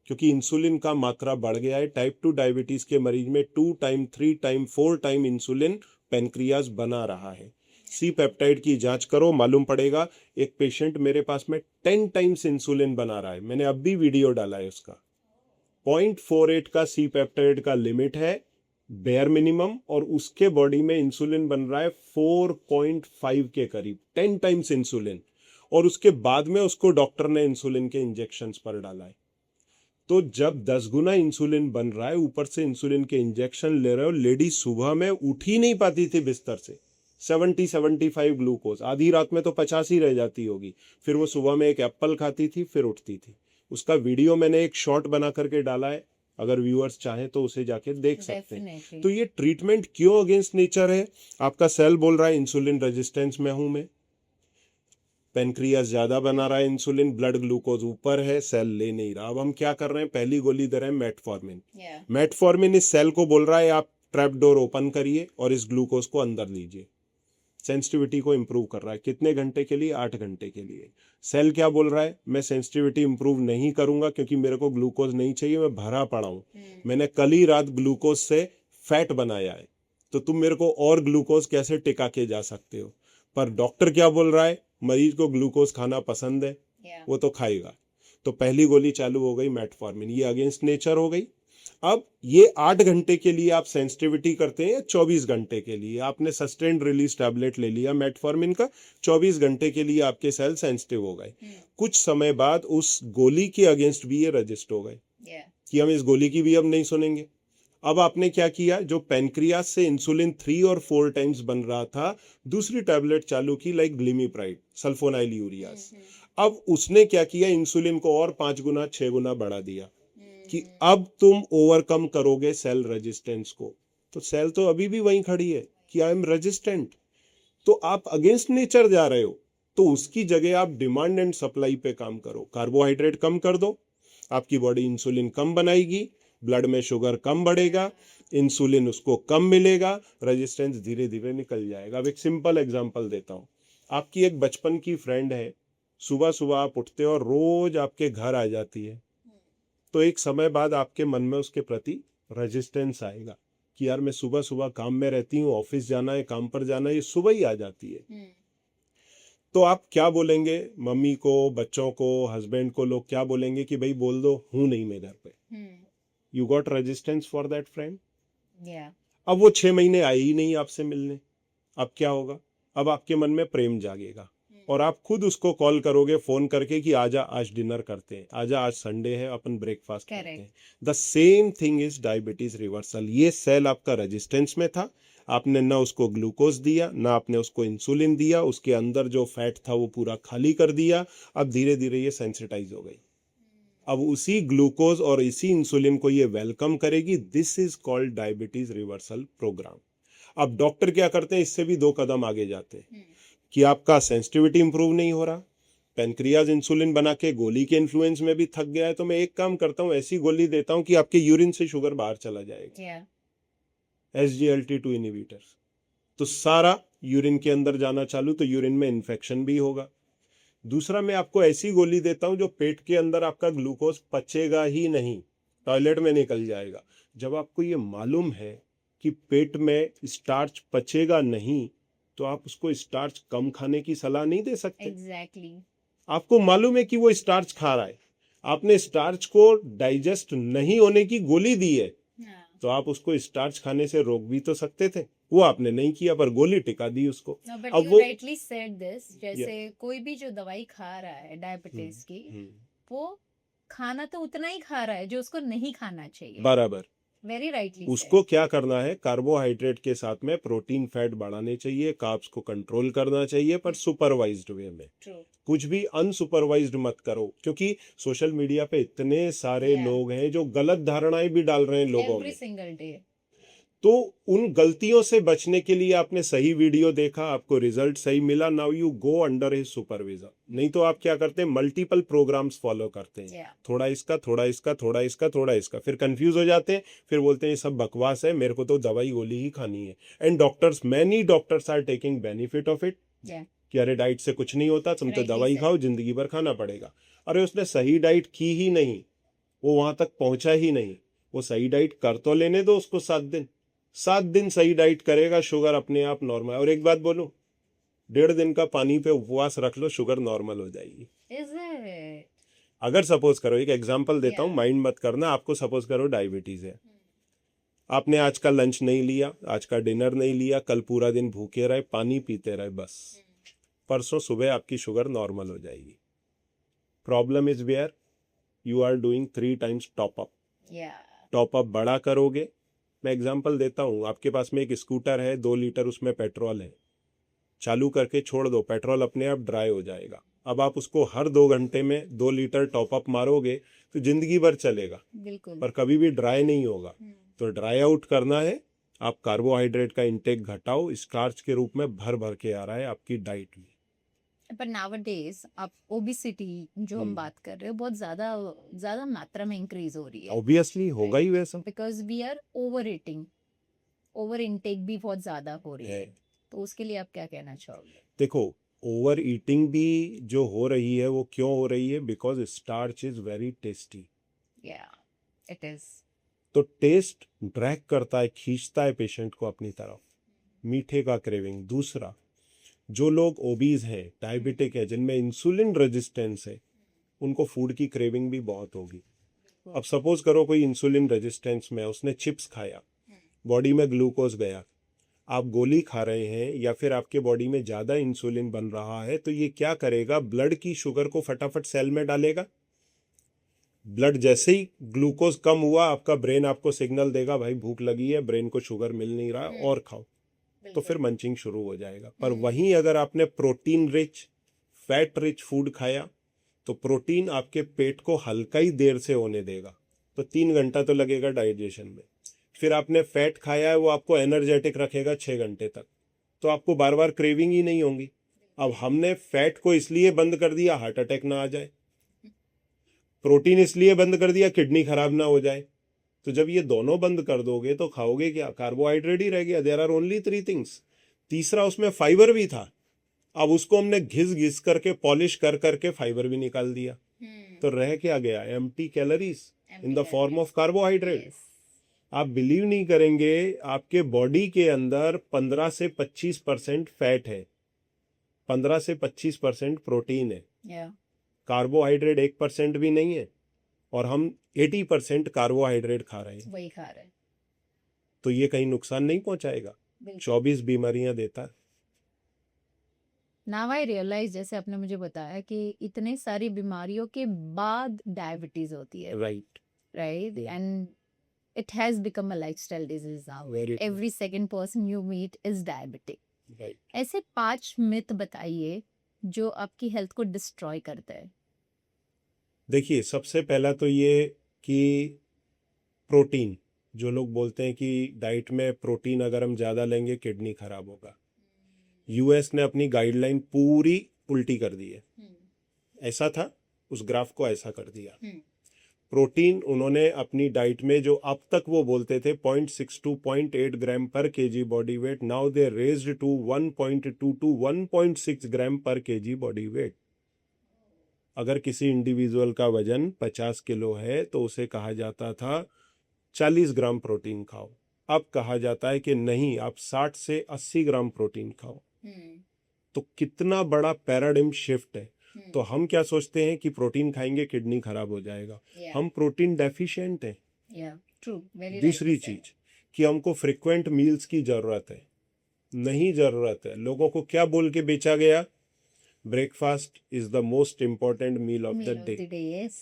क्योंकि इंसुलिन का मात्रा बढ़ गया है। टाइप 2 डायबिटीज के मरीज में 2 time 3 time 4 time insulin pancreas बना रहा है। सी पेप्टाइड की जांच करो, मालूम पड़ेगा। एक पेशेंट मेरे पास में 10 टाइम्स इंसुलिन बना रहा है, मैंने अब भी वीडियो डाला है उसका। 0.48 का सी पेप्टाइड का लिमिट है बेयर मिनिमम, और उसके बॉडी में इंसुलिन बन रहा है 4.5 के करीब, 10 टाइम्स इंसुलिन। और उसके बाद में उसको डॉक्टर ने इंसुलिन के इंजेक्शंस पर डाला है। तो जब 10 गुना इंसुलिन बन रहा है, ऊपर से इंसुलिन के इंजेक्शन ले रहे हो, लेडी सुबह में उठ ही नहीं पाती थी बिस्तर से। 70-75 ग्लूकोज, आधी रात में तो 50 ही रह जाती होगी। फिर वो सुबह में एक एप्पल खाती थी, फिर उठती थी। उसका वीडियो मैंने एक शॉर्ट बना करके डाला है, अगर व्यूअर्स चाहें तो उसे जाके देख सकते हैं। Definitely. तो ये ट्रीटमेंट क्यों अगेंस्ट नेचर है? आपका सेल बोल रहा है इंसुलिन रेजिस्टेंस में हूं मैं, पेनक्रियास ज्यादा बना रहा है इंसुलिन, ब्लड ग्लूकोज ऊपर है, सेल ले नहीं रहा। अब हम क्या कर रहे हैं? पहली गोली दे रहे हैं मेटफॉर्मिन। मेटफॉर्मिन इस सेल को बोल रहा है आप ट्रैप डोर ओपन करिए और इस ग्लूकोज को अंदर लीजिए। सेंसिटिविटी को इंप्रूव कर रहा है। कितने घंटे के लिए? 8 घंटे के लिए। सेल क्या बोल रहा है? मैं सेंसिटिविटी इंप्रूव नहीं करूंगा, क्योंकि मेरे को ग्लूकोज नहीं चाहिए, मैं भरा पड़ा हूं। मैंने कल ही रात ग्लूकोज से फैट बनाया है, तो तुम मेरे को और ग्लूकोज कैसे टिका के जा सकते हो? पर डॉक्टर क्या बोल रहा है? मरीज को ग्लूकोज खाना पसंद है, वो तो खाएगा। तो पहली गोली चालू हो गई मेटफॉर्मिन, ये अगेंस्ट नेचर हो गई। अब ये 8 घंटे के लिए आप सेंसिटिविटी करते हैं या 24 घंटे के लिए? आपने सस्टेन्ड रिलीज टैबलेट ले लिया मेटफॉर्मिन का, 24 घंटे के लिए आपके सेल सेंसिटिव हो गए। कुछ समय बाद उस गोली के अगेंस्ट भी ये रजिस्ट हो गए कि हम इस गोली की भी अब नहीं सुनेंगे। अब आपने क्या किया? जो पेनक्रियास से इंसुलिन 3 और 4 टाइम्स बन रहा था, दूसरी टैबलेट चालू की, लाइक ग्लिमीप्राइड, सल्फोनाइल यूरियास। अब उसने क्या किया? इंसुलिन को और 5 गुना 6 गुना बढ़ा दिया कि अब तुम ओवरकम करोगे सेल रेजिस्टेंस को। तो सेल तो अभी भी वहीं खड़ी है कि आई एम रेजिस्टेंट। तो आप अगेंस्ट नेचर जा रहे हो। तो उसकी जगह आप डिमांड एंड सप्लाई पे काम करो। कार्बोहाइड्रेट कम कर दो, आपकी बॉडी इंसुलिन कम बनाएगी, ब्लड में शुगर कम बढ़ेगा, इंसुलिन उसको कम मिलेगा, रेजिस्टेंस धीरे धीरे निकल जाएगा। अब एक सिंपल एग्जांपल देता हूँ। आपकी एक बचपन की फ्रेंड है, सुबह सुबह आप उठते हो और रोज आपके घर आ जाती है, तो एक समय बाद आपके मन में उसके प्रति रेजिस्टेंस आएगा कि यार मैं सुबह सुबह काम में रहती हूँ, ऑफिस जाना है, काम पर जाना है, ये सुबह ही आ जाती है। तो आप क्या बोलेंगे? मम्मी को, बच्चों को, हस्बैंड को लोग क्या बोलेंगे कि भाई बोल दो हूं नहीं मैं घर पे। You got resistance for that friend. अब वो 6 महीने आई ही नहीं आपसे मिलने। अब क्या होगा? अब आपके मन में प्रेम जागेगा और आप खुद उसको कॉल करोगे फोन करके कि आजा आज डिनर करते हैं, आजा आज संडे है अपन ब्रेकफास्ट करते करेक्ट हैं। The same thing is diabetes reversal. ये सेल आपका रेजिस्टेंस में था, आपने ना उसको ग्लूकोज दिया ना आपने उसको इंसुलिन दिया, उसके अंदर जो फैट था वो पूरा खाली कर दिया। अब धीरे धीरे ये सेंसिटाइज हो गई, अब उसी ग्लूकोज और इसी इंसुलिन को ये वेलकम करेगी। This is called diabetes reversal program. अब डॉक्टर क्या करते हैं, इससे भी 2 कदम आगे जाते हैं कि आपका सेंसिटिविटी इंप्रूव नहीं हो रहा, पेनक्रियाज इंसुलिन बना के गोली के इन्फ्लुएंस में भी थक गया है, तो मैं एक काम करता हूँ, ऐसी गोली देता हूँ कि आपके यूरिन से शुगर बाहर चला जाएगा, या SGLT2 इनहिबिटर्स। तो सारा यूरिन के अंदर जाना चालू, तो यूरिन में इन्फेक्शन भी होगा। दूसरा, मैं आपको ऐसी गोली देता हूं जो पेट के अंदर आपका ग्लूकोज पचेगा ही नहीं, टॉयलेट में निकल जाएगा। जब आपको ये मालूम है कि पेट में स्टार्च पचेगा नहीं, तो आप उसको स्टार्च कम खाने की सलाह नहीं दे सकते। एग्जैक्टली आपको मालूम है कि वो स्टार्च खा रहा है, आपने स्टार्च को डाइजेस्ट नहीं होने की गोली दी है, तो आप उसको स्टार्च खाने से रोक भी तो सकते थे। वो आपने नहीं किया, पर गोली टिका दी उसको। नो बट अब यू वो राइटली सेड दिस, जैसे कोई भी जो दवाई खा रहा है डायबिटीज की, वो खाना तो उतना ही खा रहा है जो उसको नहीं खाना चाहिए। बराबर। वेरी राइटली उसको क्या करना है, कार्बोहाइड्रेट के साथ में प्रोटीन फैट बढ़ाने चाहिए, कार्ब्स को कंट्रोल करना चाहिए, पर सुपरवाइज्ड वे में। ट्रू कुछ भी अनसुपरवाइज्ड मत करो, क्योंकि सोशल मीडिया पे इतने सारे Yeah. लोग हैं जो गलत धारणाएं भी डाल रहे हैं लोगों एवरी में। Single day. तो उन गलतियों से बचने के लिए आपने सही वीडियो देखा, आपको रिजल्ट सही मिला, now you go under his supervision. नहीं तो आप क्या करते हैं, मल्टीपल प्रोग्राम्स फॉलो करते हैं, Yeah. थोड़ा इसका थोड़ा इसका थोड़ा इसका थोड़ा इसका, फिर कंफ्यूज हो जाते हैं, फिर बोलते हैं ये सब बकवास है, मेरे को तो दवाई गोली ही खानी है। And doctors, many doctors are taking benefit of it, Yeah. कि अरे डाइट से कुछ नहीं होता, तुम तो Rightly दवाई said. खाओ, जिंदगी भर खाना पड़ेगा। अरे उसने सही डाइट की ही नहीं, वो वहां तक पहुंचा ही नहीं। वो सही डाइट कर तो लेने दो उसको 7 दिन सही डाइट करेगा, शुगर अपने आप नॉर्मल। और एक बात बोलूं, 1.5 दिन का पानी पे उपवास रख लो, शुगर नॉर्मल हो जाएगी। Is it? अगर सपोज करो, एक एग्जांपल देता हूँ, Yeah. माइंड मत करना, आपको सपोज करो डायबिटीज है, आपने आज का लंच नहीं लिया, आज का डिनर नहीं लिया, कल पूरा दिन भूखे रहे, पानी पीते रहे बस, परसों सुबह आपकी शुगर नॉर्मल हो जाएगी। Problem is where you are doing 3 times top up. Yeah. Top up बड़ा करोगे, मैं एग्जांपल देता हूँ, आपके पास में एक स्कूटर है, 2 लीटर उसमें पेट्रोल है, चालू करके छोड़ दो, पेट्रोल अपने आप ड्राई हो जाएगा। अब आप उसको हर 2 घंटे में 2 लीटर टॉप अप मारोगे तो जिंदगी भर चलेगा, बिल्कुल। पर कभी भी ड्राई नहीं होगा। तो ड्राई आउट करना है, आप कार्बोहाइड्रेट का इंटेक घटाओ, स्टार्च के रूप में भर भर के आ रहा है आपकी डाइट में। पर नाउअडेज आप ओबिसिटी जो हम बात कर रहे हो बहुत ज्यादा मात्रा में इंक्रीज हो रही है, ऑब्वियसली होगा ही वैसा because we are over eating, over intake भी बहुत ज्यादा हो रही है। है। तो उसके लिए आप क्या कहना चाहोगे? देखो, ओवर ईटिंग भी जो हो रही है वो क्यों हो रही है, because starch is very tasty. या इट इज। तो टेस्ट ड्रैग करता है, खींचता है पेशेंट को अपनी तरफ, मीठे का क्रेविंग। दूसरा, जो लोग ओबीज हैं, डायबिटिक है, जिनमें इंसुलिन रेजिस्टेंस है, उनको फूड की क्रेविंग भी बहुत होगी। अब सपोज करो कोई इंसुलिन रेजिस्टेंस में, उसने चिप्स खाया, बॉडी में ग्लूकोज गया, आप गोली खा रहे हैं या फिर आपके बॉडी में ज़्यादा इंसुलिन बन रहा है, तो ये क्या करेगा, ब्लड की शुगर को फटाफट सेल में डालेगा। ब्लड जैसे ही ग्लूकोज कम हुआ, आपका ब्रेन आपको सिग्नल देगा, भाई भूख लगी है, ब्रेन को शुगर मिल नहीं रहा है, और खाओ। तो फिर मंचिंग शुरू हो जाएगा। पर वहीं अगर आपने protein rich, fat rich food खाया, तो प्रोटीन आपके पेट को हल्का ही देर से होने देगा, तो 3 घंटा तो लगेगा डाइजेशन में। फिर आपने फैट खाया है, वो आपको एनर्जेटिक रखेगा 6 घंटे तक, तो आपको बार बार क्रेविंग ही नहीं होगी। अब हमने फैट को इसलिए बंद कर दिया हार्ट अटैक ना आ जाए, प्रोटीन इसलिए बंद कर दिया किडनी खराब ना हो जाए। तो जब ये दोनों बंद कर दोगे तो खाओगे क्या, कार्बोहाइड्रेट ही रह गया। There are only 3 things. तीसरा, उसमें फाइबर भी था, अब उसको हमने घिस घिस करके पॉलिश कर करके फाइबर भी निकाल दिया, तो रह क्या गया, empty calories in the form of carbohydrate. आप बिलीव नहीं करेंगे, आपके बॉडी के अंदर 15 से 25% फैट है, 15 से 25% प्रोटीन है, कार्बोहाइड्रेट 1% भी नहीं है, और हम 80% कार्बोहाइड्रेट खा रहे हैं। वही खा रहे हैं। तो ये कहीं नुकसान नहीं पहुंचाएगा? 24 बीमारियां देता है। नाउ आई रियलाइज, जैसे आपने मुझे बताया कि इतने सारी बीमारियों के बाद डायबिटीज होती है, right, right? And it has become a lifestyle disease now. Very Every second person you meet is diabetic. Right. ऐसे 5 मिथ बताइए जो आपकी हेल्थ को डिस्ट्रॉय करते हैं। देखिए, सबसे पहला तो ये कि प्रोटीन, जो लोग बोलते हैं कि डाइट में प्रोटीन अगर हम ज़्यादा लेंगे किडनी खराब होगा। यूएस ने अपनी गाइडलाइन पूरी उल्टी कर दी है। ऐसा था, उस ग्राफ को ऐसा कर दिया। प्रोटीन उन्होंने अपनी डाइट में, जो अब तक वो बोलते थे 0.6 to 0.8 ग्राम पर KG body weight, now they raised to 1.2 to 1.6 gram पर केजी बॉडी वेट। अगर किसी इंडिविजुअल का वजन 50 किलो है तो उसे कहा जाता था 40 ग्राम प्रोटीन खाओ। अब कहा जाता है कि नहीं, आप 60 से 80 ग्राम प्रोटीन खाओ। तो कितना बड़ा पैराडिम शिफ्ट है। तो हम क्या सोचते हैं कि प्रोटीन खाएंगे किडनी खराब हो जाएगा। हम प्रोटीन डेफिशिएंट हैं। दूसरी चीज कि हमको फ्रिक्वेंट मील्स की जरूरत है, नहीं जरूरत है। लोगों को क्या बोल के बेचा गया? Breakfast is the most important meal of the day.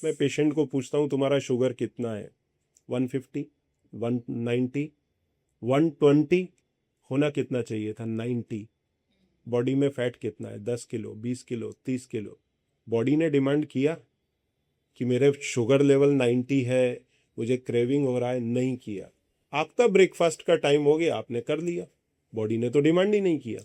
मैं पेशेंट को पूछता हूँ तुम्हारा शुगर कितना है? 150, 190, 120 होना कितना चाहिए था? 90। बॉडी में फैट कितना है? 10 किलो, 20 किलो, 30 किलो। बॉडी ने डिमांड किया कि मेरे शुगर लेवल 90 है, मुझे क्रेविंग हो रहा है? नहीं किया। आपका ब्रेकफास्ट का टाइम हो गया, आपने कर लिया, बॉडी ने तो डिमांड ही नहीं किया।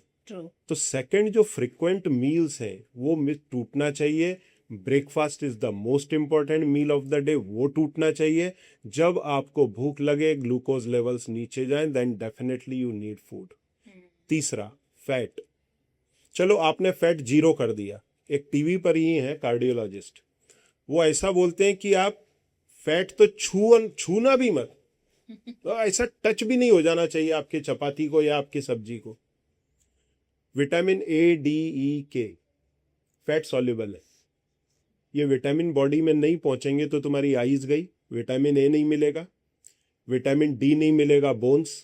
तो सेकंड, जो फ्रिक्वेंट मील्स हैं वो मिथ टूटना चाहिए। Breakfast is the most important meal of the day, वो टूटना चाहिए। जब आपको भूख लगे, ग्लूकोज लेवल्स नीचे जाएं, then definitely you need food. तीसरा, फैट। चलो आपने फैट 0 कर दिया। एक टीवी पर ही है कार्डियोलॉजिस्ट, वो ऐसा बोलते हैं कि आप फैट तो छूना भी मत, तो ऐसा टच भी नहीं हो जाना चाहिए आपके चपाती को या आपकी सब्जी को। विटामिन ए, डी, ई, के फैट सॉल्युबल है। ये विटामिन बॉडी में नहीं पहुंचेंगे तो तुम्हारी आईज गई, विटामिन ए नहीं मिलेगा, विटामिन डी नहीं मिलेगा, बोन्स,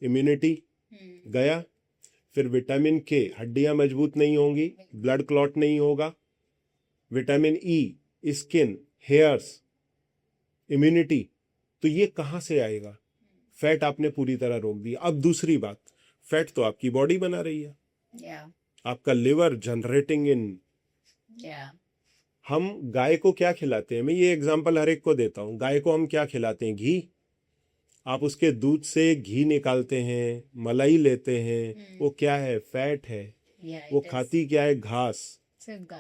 इम्यूनिटी गया। फिर विटामिन के, हड्डियां मजबूत नहीं होंगी, ब्लड क्लॉट नहीं होगा। Vitamin E, skin, hairs, immunity. तो ये कहाँ से आएगा? फैट आपने पूरी तरह रोक दिया। अब दूसरी बात, फैट तो आपकी बॉडी बना रही है, आपका लिवर जनरेटिंग इन। हम गाय को क्या खिलाते हैं? मैं ये एग्जांपल हर एक को देता हूँ। गाय को हम क्या खिलाते हैं? घी। आप उसके दूध से घी निकालते हैं, मलाई लेते हैं, वो क्या है? फैट है। वो खाती क्या है? घास।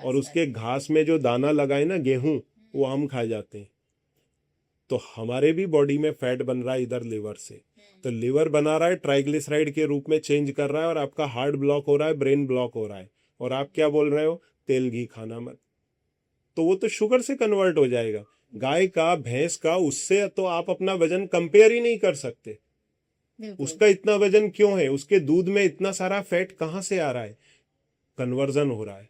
और उसके घास में जो दाना लगा है ना, गेहूं, वो हम खा जाते हैं। तो हमारे भी बॉडी में फैट बन रहा है इधर लिवर से। तो लिवर बना रहा है, ट्राइग्लिसराइड के रूप में चेंज कर रहा है, और आपका हार्ट ब्लॉक हो रहा है, ब्रेन ब्लॉक हो रहा है। और आप क्या बोल रहे हो? तेल घी खाना मत। तो वो तो शुगर से कन्वर्ट हो जाएगा। गाय का, भैंस का, उससे तो आप अपना वजन कंपेयर ही नहीं कर सकते। उसका इतना वजन क्यों है? उसके दूध में इतना सारा फैट कहां से आ रहा है? कन्वर्जन हो रहा है।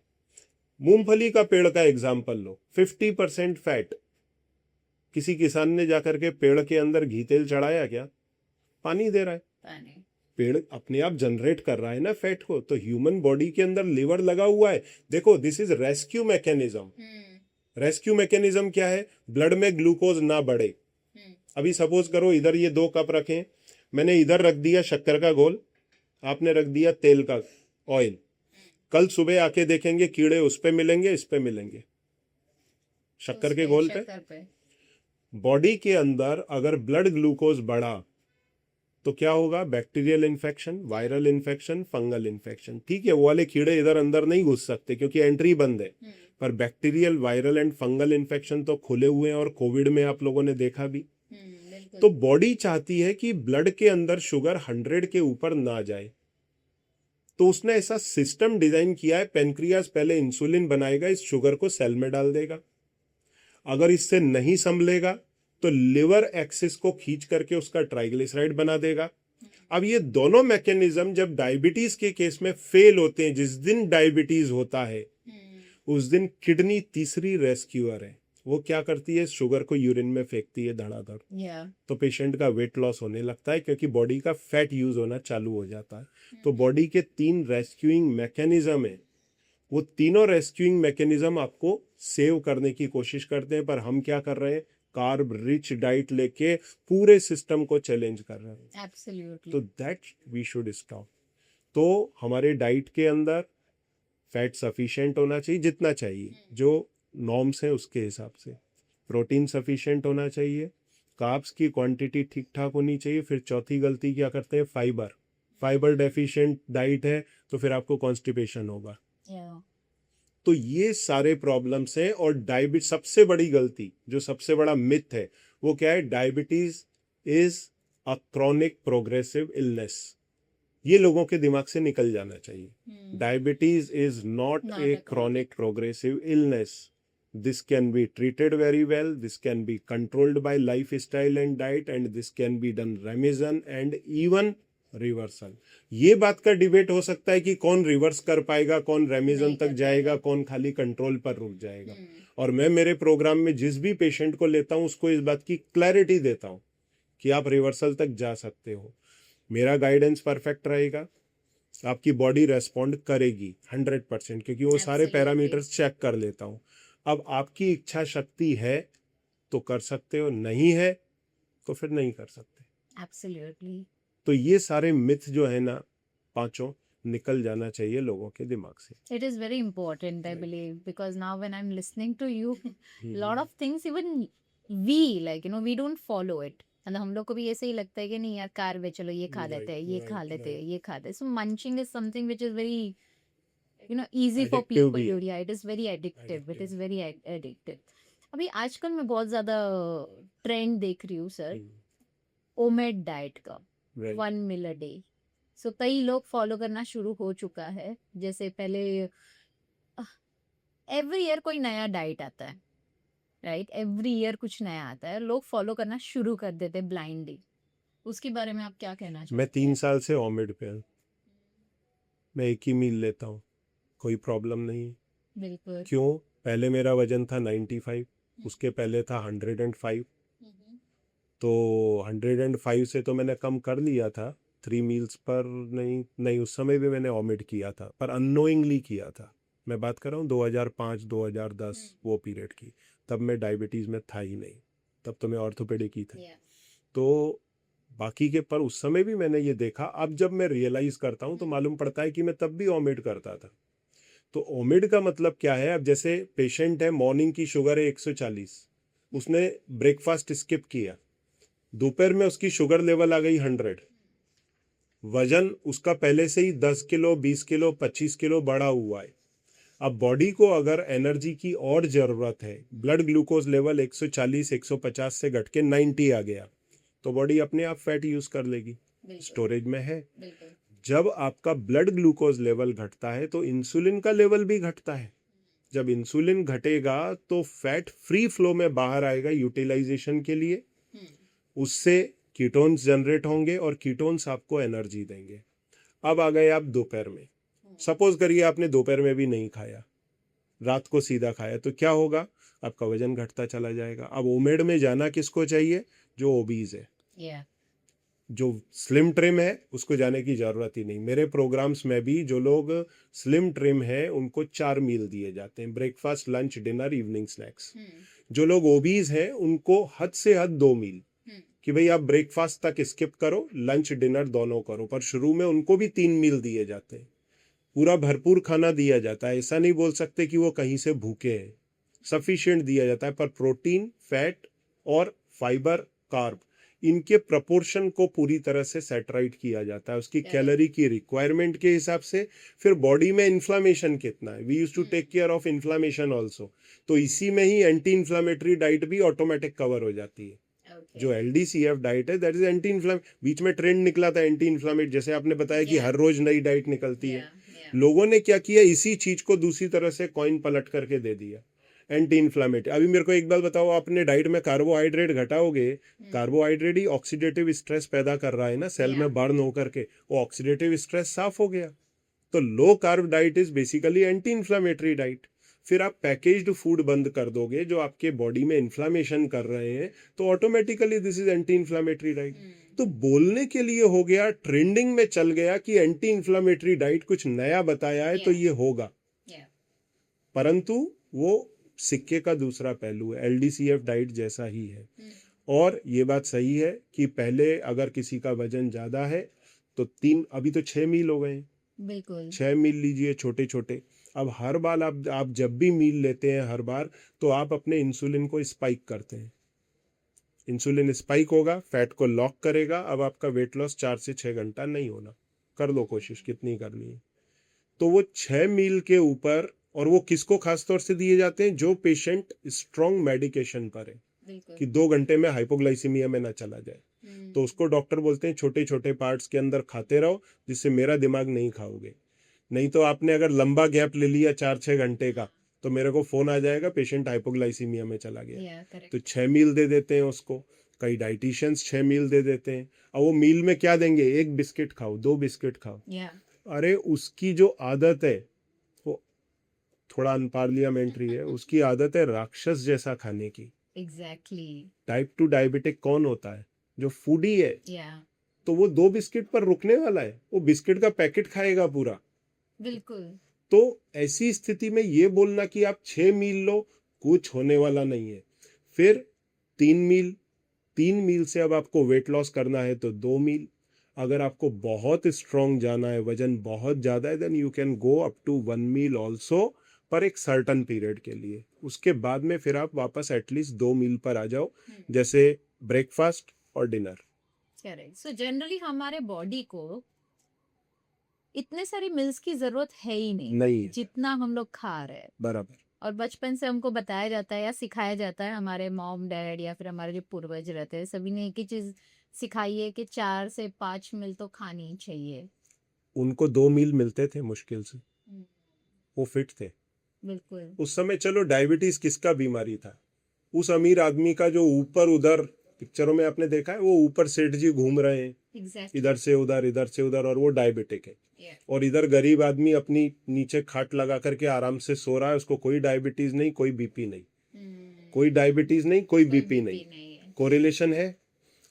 मूंगफली का पेड़ का एग्जाम्पल लो, 50% फैट। किसी किसान ने जाकर के पेड़ के अंदर घी तेल चढ़ाया क्या? पानी दे रहा है। पेड़ अपने आप जनरेट कर रहा है ना फैट को। तो ह्यूमन बॉडी के अंदर लिवर लगा हुआ है। देखो, this is rescue mechanism. Rescue mechanism क्या है? ब्लड में ग्लूकोज ना बढ़े। अभी सपोज करो इधर ये 2 कप रखें, मैंने इधर रख दिया शक्कर का घोल, आपने रख दिया तेल का ऑयल। कल सुबह आके देखेंगे कीड़े उस पे मिलेंगे, इस पे मिलेंगे, शक्कर के घोल पे। बॉडी के अंदर अगर ब्लड ग्लूकोज बढ़ा तो क्या होगा? Bacterial infection, viral infection, fungal infection. ठीक है, वो वाले कीड़े इधर अंदर नहीं घुस सकते क्योंकि एंट्री बंद है। पर bacterial, viral and fungal infection तो खुले हुए हैं, और कोविड में आप लोगों ने देखा भी। तो बॉडी चाहती है कि ब्लड के अंदर शुगर 100 के ऊपर ना जाए। तो उसने ऐसा सिस्टम डिजाइन किया है, पेनक्रियाज पहले इंसुलिन बनाएगा, इस शुगर को सेल में डाल देगा। अगर इससे नहीं संभलेगा तो लिवर एक्सिस को खींच करके उसका ट्राइग्लिसराइड बना देगा। अब ये दोनों मैकेनिज्म जब डायबिटीज के केस में फेल होते हैं, जिस दिन डायबिटीज होता है उस दिन किडनी तीसरी रेस्क्यूअर है। वो क्या करती है? शुगर को यूरिन में फेंकती है धड़ाधड़। तो पेशेंट का वेट लॉस होने लगता है क्योंकि बॉडी का फैट यूज होना चालू हो जाता है। तो बॉडी के 3 रेस्क्यूइंग मैकेनिज्म है। वो तीनों रेस्क्यूइंग मैकेनिज्म आपको सेव करने की कोशिश करते हैं, पर हम क्या कर रहे हैं, कार्ब रिच डाइट लेके पूरे सिस्टम को चैलेंज कर रहे हैं। एब्सोल्युटली तो दैट वी शुड स्टॉप। तो हमारे डाइट के अंदर फैट सफिशिएंट होना चाहिए, जितना चाहिए जो नॉर्म्स हैं उसके हिसाब से। प्रोटीन सफिशिएंट होना चाहिए, कार्ब्स की क्वांटिटी ठीक ठाक होनी चाहिए। फिर चौथी गलती क्या करते हैं, फाइबर डेफिशिएंट डाइट है तो फिर आपको कॉन्स्टिपेशन होगा। तो ये सारे प्रॉब्लम्स हैं। और डायबिटीज सबसे बड़ी गलती, जो सबसे बड़ा मिथ है, वो क्या है, diabetes is a chronic progressive illness. ये लोगों के दिमाग से निकल जाना चाहिए। Diabetes is not Not A a chronic progressive illness. This can be treated very well. This can be controlled by lifestyle and diet, and this can be done remission and even reversal. ये बात का debate हो सकता है कि कौन reverse कर पाएगा, कौन रेमिशन नहीं तक कर जाएगा, कौन खाली कंट्रोल पर रुक जाएगा। और मैं मेरे प्रोग्राम में जिस भी पेशेंट को लेता हूं उसको इस बात की क्लैरिटी देता हूं कि आप रिवर्सल तक जा सकते हो। मेरा गाइडेंस परफेक्ट रहेगा, आपकी बॉडी रेस्पॉन्ड करेगी 100%, क्योंकि वो सारे Absolutely. पैरामीटर्स चेक कर लेता हूँ। अब आपकी इच्छा शक्ति है तो कर सकते हो, नहीं है तो फिर नहीं कर सकते। एब्सोल्युटली तो ये सारे मिथ जो है ना, पांचों, निकल जाना चाहिए लोगों के दिमाग से। It is very important, I Right. believe, because now when I'm listening to you, hmm, lot of things even we like, we don't follow it. मतलब हम लोग को भी ऐसे ही लगता है कि नहीं यार, कार में चलो ये खा लेते हैं, ये right, खा लेते हैं, right. ये खाते हैं। So munching is something which is very, easy for Addictive people भी to है। yeah, it is very addictive. It Addictive. is very addictive. अभी आजकल मैं बहुत ज्यादा ट्रेंड देख रही हूँ सर, ओमेड डाइट का, Right. 1 meal a day. सो कई लोग फॉलो करना शुरू हो चुका है। जैसे पहले एवरी ईयर कोई नया डाइट आता है, राइट, एवरी ईयर कुछ नया आता है, लोग फॉलो करना शुरू कर देते हैं ब्लाइंडली। उसके बारे में आप क्या कहना मैं चाहते 3 हैं? साल से ओमिड पे हूँ। मैं एक ही मील लेता हूँ, कोई प्रॉब्लम नहीं है। बिल्कुल। क्यों? पहले मेरा वजन था 95, उसके पहले था 105। तो 105 से तो मैंने कम कर लिया था 3 मील्स पर। नहीं, उस समय भी मैंने ओमिट किया था, पर अननोइंगली किया था। मैं बात कर रहा हूँ 2005-2010 वो पीरियड की। तब मैं डायबिटीज़ में था ही नहीं, तब तो मैं ऑर्थोपेडिक ही था। तो बाकी के पर उस समय भी मैंने ये देखा। अब जब मैं रियलाइज़ करता हूँ तो मालूम पड़ता है कि मैं तब भी ओमिट करता था। तो ओमिड का मतलब क्या है, अब जैसे पेशेंट है, मॉर्निंग की शुगर है 140, उसने ब्रेकफास्ट स्किप किया, दोपहर में उसकी शुगर लेवल आ गई 100, वजन उसका पहले से ही 10 किलो, 20 किलो, 25 किलो बढ़ा हुआ है। अब बॉडी को अगर एनर्जी की और ज़रूरत है, ब्लड ग्लूकोज लेवल 140, 150 से घट के 90 आ गया, तो बॉडी अपने आप फैट यूज़ कर लेगी, स्टोरेज में है। जब आपका ब्लड ग्लूकोज लेवल घटता है तो इंसुलिन का लेवल भी घटता है। जब इंसुलिन घटेगा तो फैट फ्री फ्लो में बाहर आएगा यूटिलाइजेशन के लिए, उससे कीटोन्स जनरेट होंगे और कीटोन्स आपको एनर्जी देंगे। अब आ गए आप दोपहर में, सपोज करिए आपने दोपहर में भी नहीं खाया, रात को सीधा खाया, तो क्या होगा, आपका वजन घटता चला जाएगा। अब ओमेड में जाना किसको चाहिए, जो ओबीज है। जो स्लिम ट्रिम है उसको जाने की ज़रूरत ही नहीं। मेरे प्रोग्राम्स में भी जो लोग स्लिम ट्रिम है उनको 4 मील दिए जाते हैं, breakfast, lunch, dinner, evening snacks. जो लोग ओबीज हैं उनको हद से हद 2 मील, कि भाई आप ब्रेकफास्ट तक स्किप करो, लंच डिनर दोनों करो। पर शुरू में उनको भी 3 मील दिए जाते हैं, पूरा भरपूर खाना दिया जाता है। ऐसा नहीं बोल सकते कि वो कहीं से भूखे हैं, सफिशिएंट दिया जाता है। पर प्रोटीन, फैट और फाइबर, कार्ब, इनके प्रपोर्शन को पूरी तरह से सेटराइट किया जाता है उसकी कैलोरी की रिक्वायरमेंट के हिसाब से। फिर बॉडी में इन्फ्लामेशन कितना है, we use to take care of inflammation also. तो इसी में ही एंटी इन्फ्लामेटरी डाइट भी ऑटोमेटिक कवर हो जाती है। जो LDCF डाइट है दैट इज एंटी इन्फ्लामेटरी। बीच में ट्रेंड निकला था एंटी इन्फ्लामेटरी, जैसे आपने बताया कि हर रोज नई डाइट निकलती है। लोगों ने क्या किया, इसी चीज को दूसरी तरह से कॉइन पलट करके दे दिया, एंटी इन्फ्लामेटरी। अभी मेरे को एक बात बताओ, आपने डाइट में कार्बोहाइड्रेट घटाओगे, कार्बोहाइड्रेट ही ऑक्सीडेटिव स्ट्रेस पैदा कर रहा है ना, सेल में बर्न होकर के, वो ऑक्सीडेटिव स्ट्रेस साफ हो गया। तो low carb diet is basically anti inflammatory diet. फिर आप पैकेज्ड फूड बंद कर दोगे जो आपके बॉडी में इन्फ्लामेशन कर रहे हैं, तो automatically this is anti inflammatory diet. तो बोलने के लिए हो गया, ट्रेंडिंग में चल गया कि एंटी इन्फ्लामेटरी डाइट कुछ नया बताया है तो ये होगा। परंतु वो सिक्के का दूसरा पहलू है, LDCF डाइट जैसा ही है। और ये बात सही है कि पहले अगर किसी का वजन ज़्यादा है तो 3, अभी तो 6 मील हो गए हैं, बिल्कुल 6 मील लीजिए छोटे छोटे। अब हर बार आप जब भी मील लेते हैं हर बार, तो आप अपने इंसुलिन को स्पाइक करते हैं। इंसुलिन स्पाइक होगा, फैट को लॉक करेगा। अब आपका वेट लॉस 4 से 6 घंटा नहीं होना, कर लो कोशिश कितनी करनी है। तो वो 6 मील के ऊपर, और वो किसको खासतौर से दिए जाते हैं, जो पेशेंट स्ट्रॉन्ग मेडिकेशन पर है बिल्कुल कि 2 घंटे में हाइपोग्लाइसीमिया में ना चला जाए। तो उसको डॉक्टर बोलते हैं छोटे छोटे पार्ट्स के अंदर खाते रहो, जिससे मेरा दिमाग नहीं खाओगे। नहीं तो आपने अगर लंबा गैप ले लिया 4-6 घंटे का, तो मेरे को फोन आ जाएगा पेशेंट हाइपोग्लाइसीमिया में चला गया। या करेक्ट तो 6 मील दे देते हैं उसको, कई डाइटिशियंस 6 मील दे देते हैं। अब वो मील में क्या देंगे, 1 बिस्किट खाओ, 2 बिस्किट खाओ। या अरे उसकी जो आदत है वो थोड़ा अनपार्लियामेंट्री है, उसकी आदत है राक्षस जैसा खाने की। एग्जैक्टली टाइप 2 डायबिटिक कौन होता है, जो फूडी है। या तो वो 2 बिस्किट पर रुकने वाला है, वो बिस्किट का पैकेट खाएगा पूरा। बिल्कुल तो ऐसी स्थिति में ये बोलना कि आप 6 मील लो, कुछ होने वाला नहीं है। फिर 3 मील से अब आपको वेट लॉस करना है तो 2 मील। अगर आपको बहुत स्ट्रांग जाना है, वजन बहुत ज़्यादा है, then you can go up to 1 meal also, पर एक सर्टन पीरियड के लिए। उसके बाद में फिर आप वापस एटलीस्ट 2 मील पर आ जाओ, जैसे ब्रेकफास्ट और डिनर। करेक्ट। सो जनरली हमारे बॉडी को इतने सारी मिल्स की जरूरत है ही नहीं नहीं है। जितना हम लोग खा रहे हैं। बराबर। और बचपन से हमको बताया जाता है या सिखाया जाता है, हमारे मॉम डैड या फिर हमारे जो पूर्वज रहते हैं सभी ने एक ही चीज सिखाई है कि 4 से 5 मील तो खानी ही चाहिए। उनको 2 मील मिलते थे मुश्किल से, वो फिट थे बिल्कुल उस समय। चलो डायबिटीज किसका बीमारी था, उस अमीर आदमी का जो ऊपर उधर, पिक्चरों में आपने देखा है वो ऊपर सेठ जी घूम रहे हैं एग्जैक्टली इधर से उधर, और वो डायबिटिक है। और इधर गरीब आदमी अपनी नीचे खाट लगा करके आराम से सो रहा है, उसको कोई डायबिटीज नहीं, कोई बीपी नहीं, कोई डायबिटीज नहीं, कोई बीपी नहीं। कोरिलेशन है।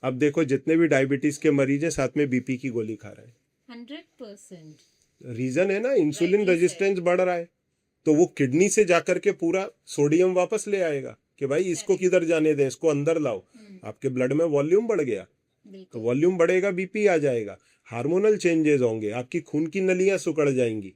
अब देखो जितने भी डायबिटीज के मरीज हैं साथ में बीपी की गोली खा रहे हैं। 100% रीजन है ना, इंसुलिन Rightly रेजिस्टेंस बढ़ रहा है। तो वो किडनी से जाकर के पूरा सोडियम वापस ले आएगा कि भाई इसको किधर जाने दें, इसको अंदर लाओ। आपके ब्लड में वॉल्यूम बढ़ गया, तो बिल्कुल वॉल्यूम बढ़ेगा, बीपी आ जाएगा, हार्मोनल चेंजेस होंगे, आपकी खून की नलियां सिकुड़ जाएंगी,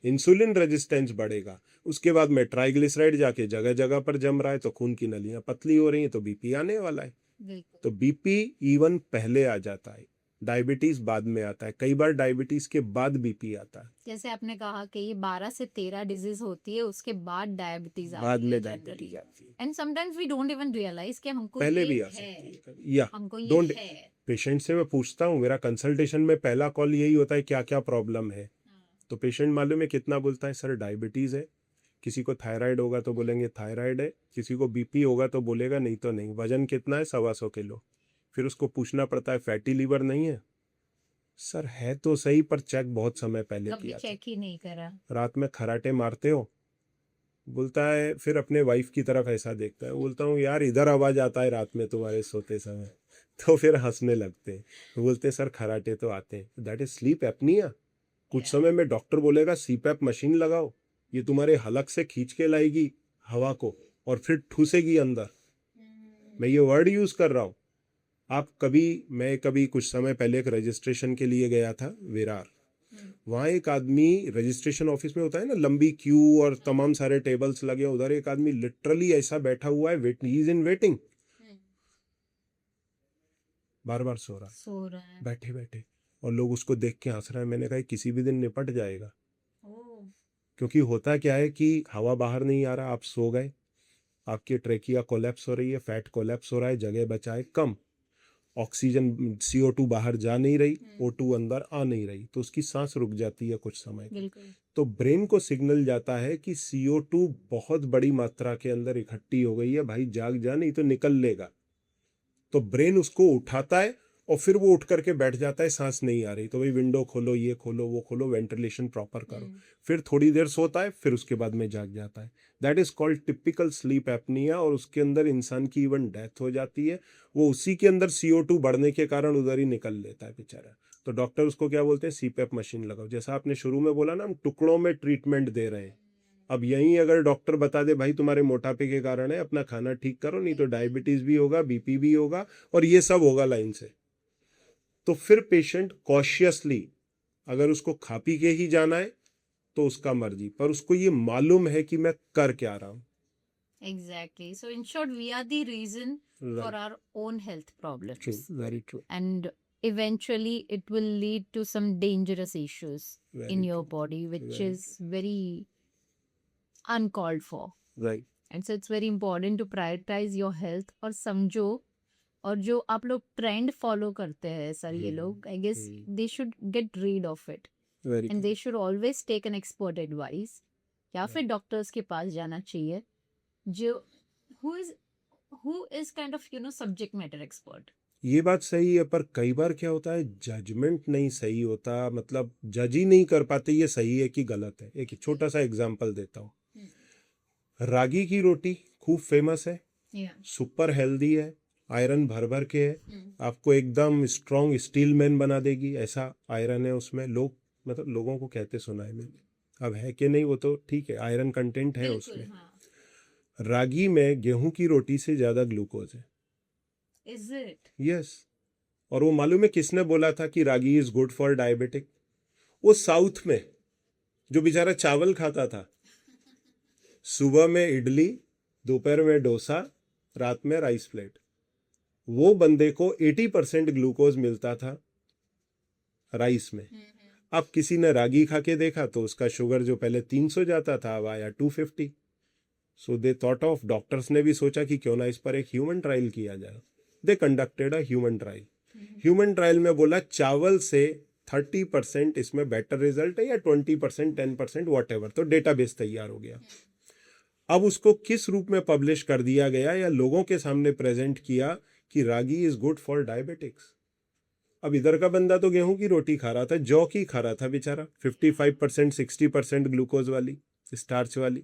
इंसुलिन रेजिस्टेंस बढ़ेगा। उसके बाद में ट्राइग्लिसराइड जाके जगह जगह पर जम रहा है, तो खून की नलियां पतली हो रही हैं, तो बीपी आने वाला है। बिल्कुल तो बीपी इवन पहले आ जाता है, डायबिटीज बाद में आता है। कई बार डायबिटीज के बाद बीपी आता है, जैसे आपने कहा कि ये 12 से 13 डिजीज होती है, उसके बाद डायबिटीज बाद आती में है डायबिटीज आती है। And sometimes we don't even realize कि हमको पहले ये भी आ है, सकती है। या हमको ये डोंट, है। पेशेंट से मैं पूछता हूँ, मेरा कंसल्टेशन में पहला कॉल यही होता है क्या क्या प्रॉब्लम है। तो पेशेंट मालूम है कितना बोलता है, सर डायबिटीज है। किसी को थायराइड होगा तो बोलेंगे थायराइड है, किसी को बीपी होगा तो बोलेगा नहीं तो नहीं। वजन कितना है, 125 किलो। फिर उसको पूछना पड़ता है फैटी लीवर नहीं है, सर है तो सही पर चेक बहुत समय पहले कभी किया था। चेक ही नहीं करा। रात में खराटे मारते हो, बोलता है। फिर अपने वाइफ की तरफ ऐसा देखता है, बोलता हूँ यार इधर आवाज आता है रात में तुम्हारे सोते समय। तो फिर हंसने लगते हैं, बोलते सर खराटे तो आते हैं, दैट इज स्लीप एपनिया। कुछ समय में डॉक्टर बोलेगा सीपैप मशीन लगाओ, ये तुम्हारे हलक से खींच के लाएगी हवा को और फिर ठूसेगी अंदर। मैं ये वर्ड यूज कर रहा हूँ। मैं कभी कुछ समय पहले एक रजिस्ट्रेशन के लिए गया था विरार। वहाँ एक आदमी, रजिस्ट्रेशन ऑफिस में होता है ना लंबी क्यू और तमाम सारे टेबल्स लगे, उधर एक आदमी लिटरली ऐसा बैठा हुआ है, ही इज इन वेटिंग, बार बार सो रहा है बैठे बैठे, और लोग उसको देख के हंस रहे हैं। मैंने कहा किसी भी दिन निपट जाएगा। क्योंकि होता क्या है कि हवा बाहर नहीं आ रहा, आप सो गए, आपकी ट्रेकिया कोलैप्स हो रही है, फैट कोलैप्स हो रहा है, जगह बचाए कम, ऑक्सीजन CO2 बाहर जा नहीं रही, O2 अंदर आ नहीं रही, तो उसकी सांस रुक जाती है कुछ समय तक। तो ब्रेन को सिग्नल जाता है कि CO2 बहुत बड़ी मात्रा के अंदर इकट्ठी हो गई है, भाई जाग जा नहीं तो निकल लेगा। तो ब्रेन उसको उठाता है और फिर वो उठ करके बैठ जाता है, सांस नहीं आ रही तो भाई विंडो खोलो, ये खोलो, वो खोलो, वेंटिलेशन प्रॉपर करो। फिर थोड़ी देर सोता है, फिर उसके बाद में जाग जाता है। That is called typical sleep apnoea, और उसके अंदर इंसान की इवन डेथ हो जाती है। वो उसी के अंदर CO2 बढ़ने के कारण उधर ही निकल लेता है बेचारा। तो डॉक्टर उसको क्या बोलते हैं, सीपैप मशीन लगाओ। जैसा आपने शुरू में बोला ना, हम टुकड़ों में ट्रीटमेंट दे रहे हैं, अब यहीं अगर डॉक्टर बता दे भाई तुम्हारे मोटापे के कारण है, अपना खाना ठीक करो, नहीं तो डायबिटीज भी होगा, बीपी भी होगा और ये सब होगा लाइन से, तो फिर पेशेंट कॉशियसली अगर उसको खा पी के ही जाना है तो उसका मर्जी, पर उसको ये मालूम है कि मैं कर क्या रहा हूँ। Exactly. So in short, we are the reason for Right. our own health problems. True. Very true. And eventually it will lead to some dangerous issues Very in your true. body, which Very is very uncalled for. Right. And so it's very important to prioritize your health और समझो, और जो आप लोग trend follow करते हैं sir, ये लोग I guess they should get rid of it Very and true. They should always take an expert advice, या फिर डॉक्टर्स के पास जाना चाहिए जो who is kind of subject matter expert. ये बात सही है, पर कई बार क्या होता है जजमेंट नहीं सही होता, मतलब जज ही नहीं कर पाते ये सही है कि गलत है। एक छोटा सा एग्जांपल देता हूँ, रागी की रोटी खूब फेमस है, सुपर हेल्दी है, आयरन भर भर के है, आपको एकदम स्ट्रॉन्ग स्टील मैन बना देगी, ऐसा आयरन है उसमें। लोग मतलब लोगों को कहते सुना है मैंने, अब है कि नहीं वो तो ठीक है, आयरन कंटेंट है उसमें। रागी में गेहूं की रोटी से ज्यादा ग्लूकोज है। Is it? यस। और वो मालूम है किसने बोला था कि रागी इज गुड फॉर डायबिटिक? वो साउथ में जो बेचारा चावल खाता था, सुबह में इडली, दोपहर में डोसा, रात में राइस प्लेट, वो बंदे को 80% ग्लूकोज मिलता था राइस में। अब किसी ने रागी खा के देखा तो उसका शुगर जो पहले 300 जाता था अब आया 250। सो दे थॉट ऑफ, डॉक्टर्स ने भी सोचा कि क्यों ना इस पर एक ह्यूमन ट्रायल किया जाए। They conducted a human trial. Human trial में बोला चावल से 30% इसमें बेटर रिजल्ट है, या 20%, 10%, वॉट एवर, तो डेटाबेस तैयार हो गया। अब उसको किस रूप में पब्लिश कर दिया गया या लोगों के सामने प्रेजेंट किया कि रागी इज गुड फॉर डायबिटिक्स। अब इधर का बंदा तो गेहूं की रोटी खा रहा था, जौ की खा रहा था बेचारा, 55%, 60% ग्लूकोज वाली, स्टार्च वाली।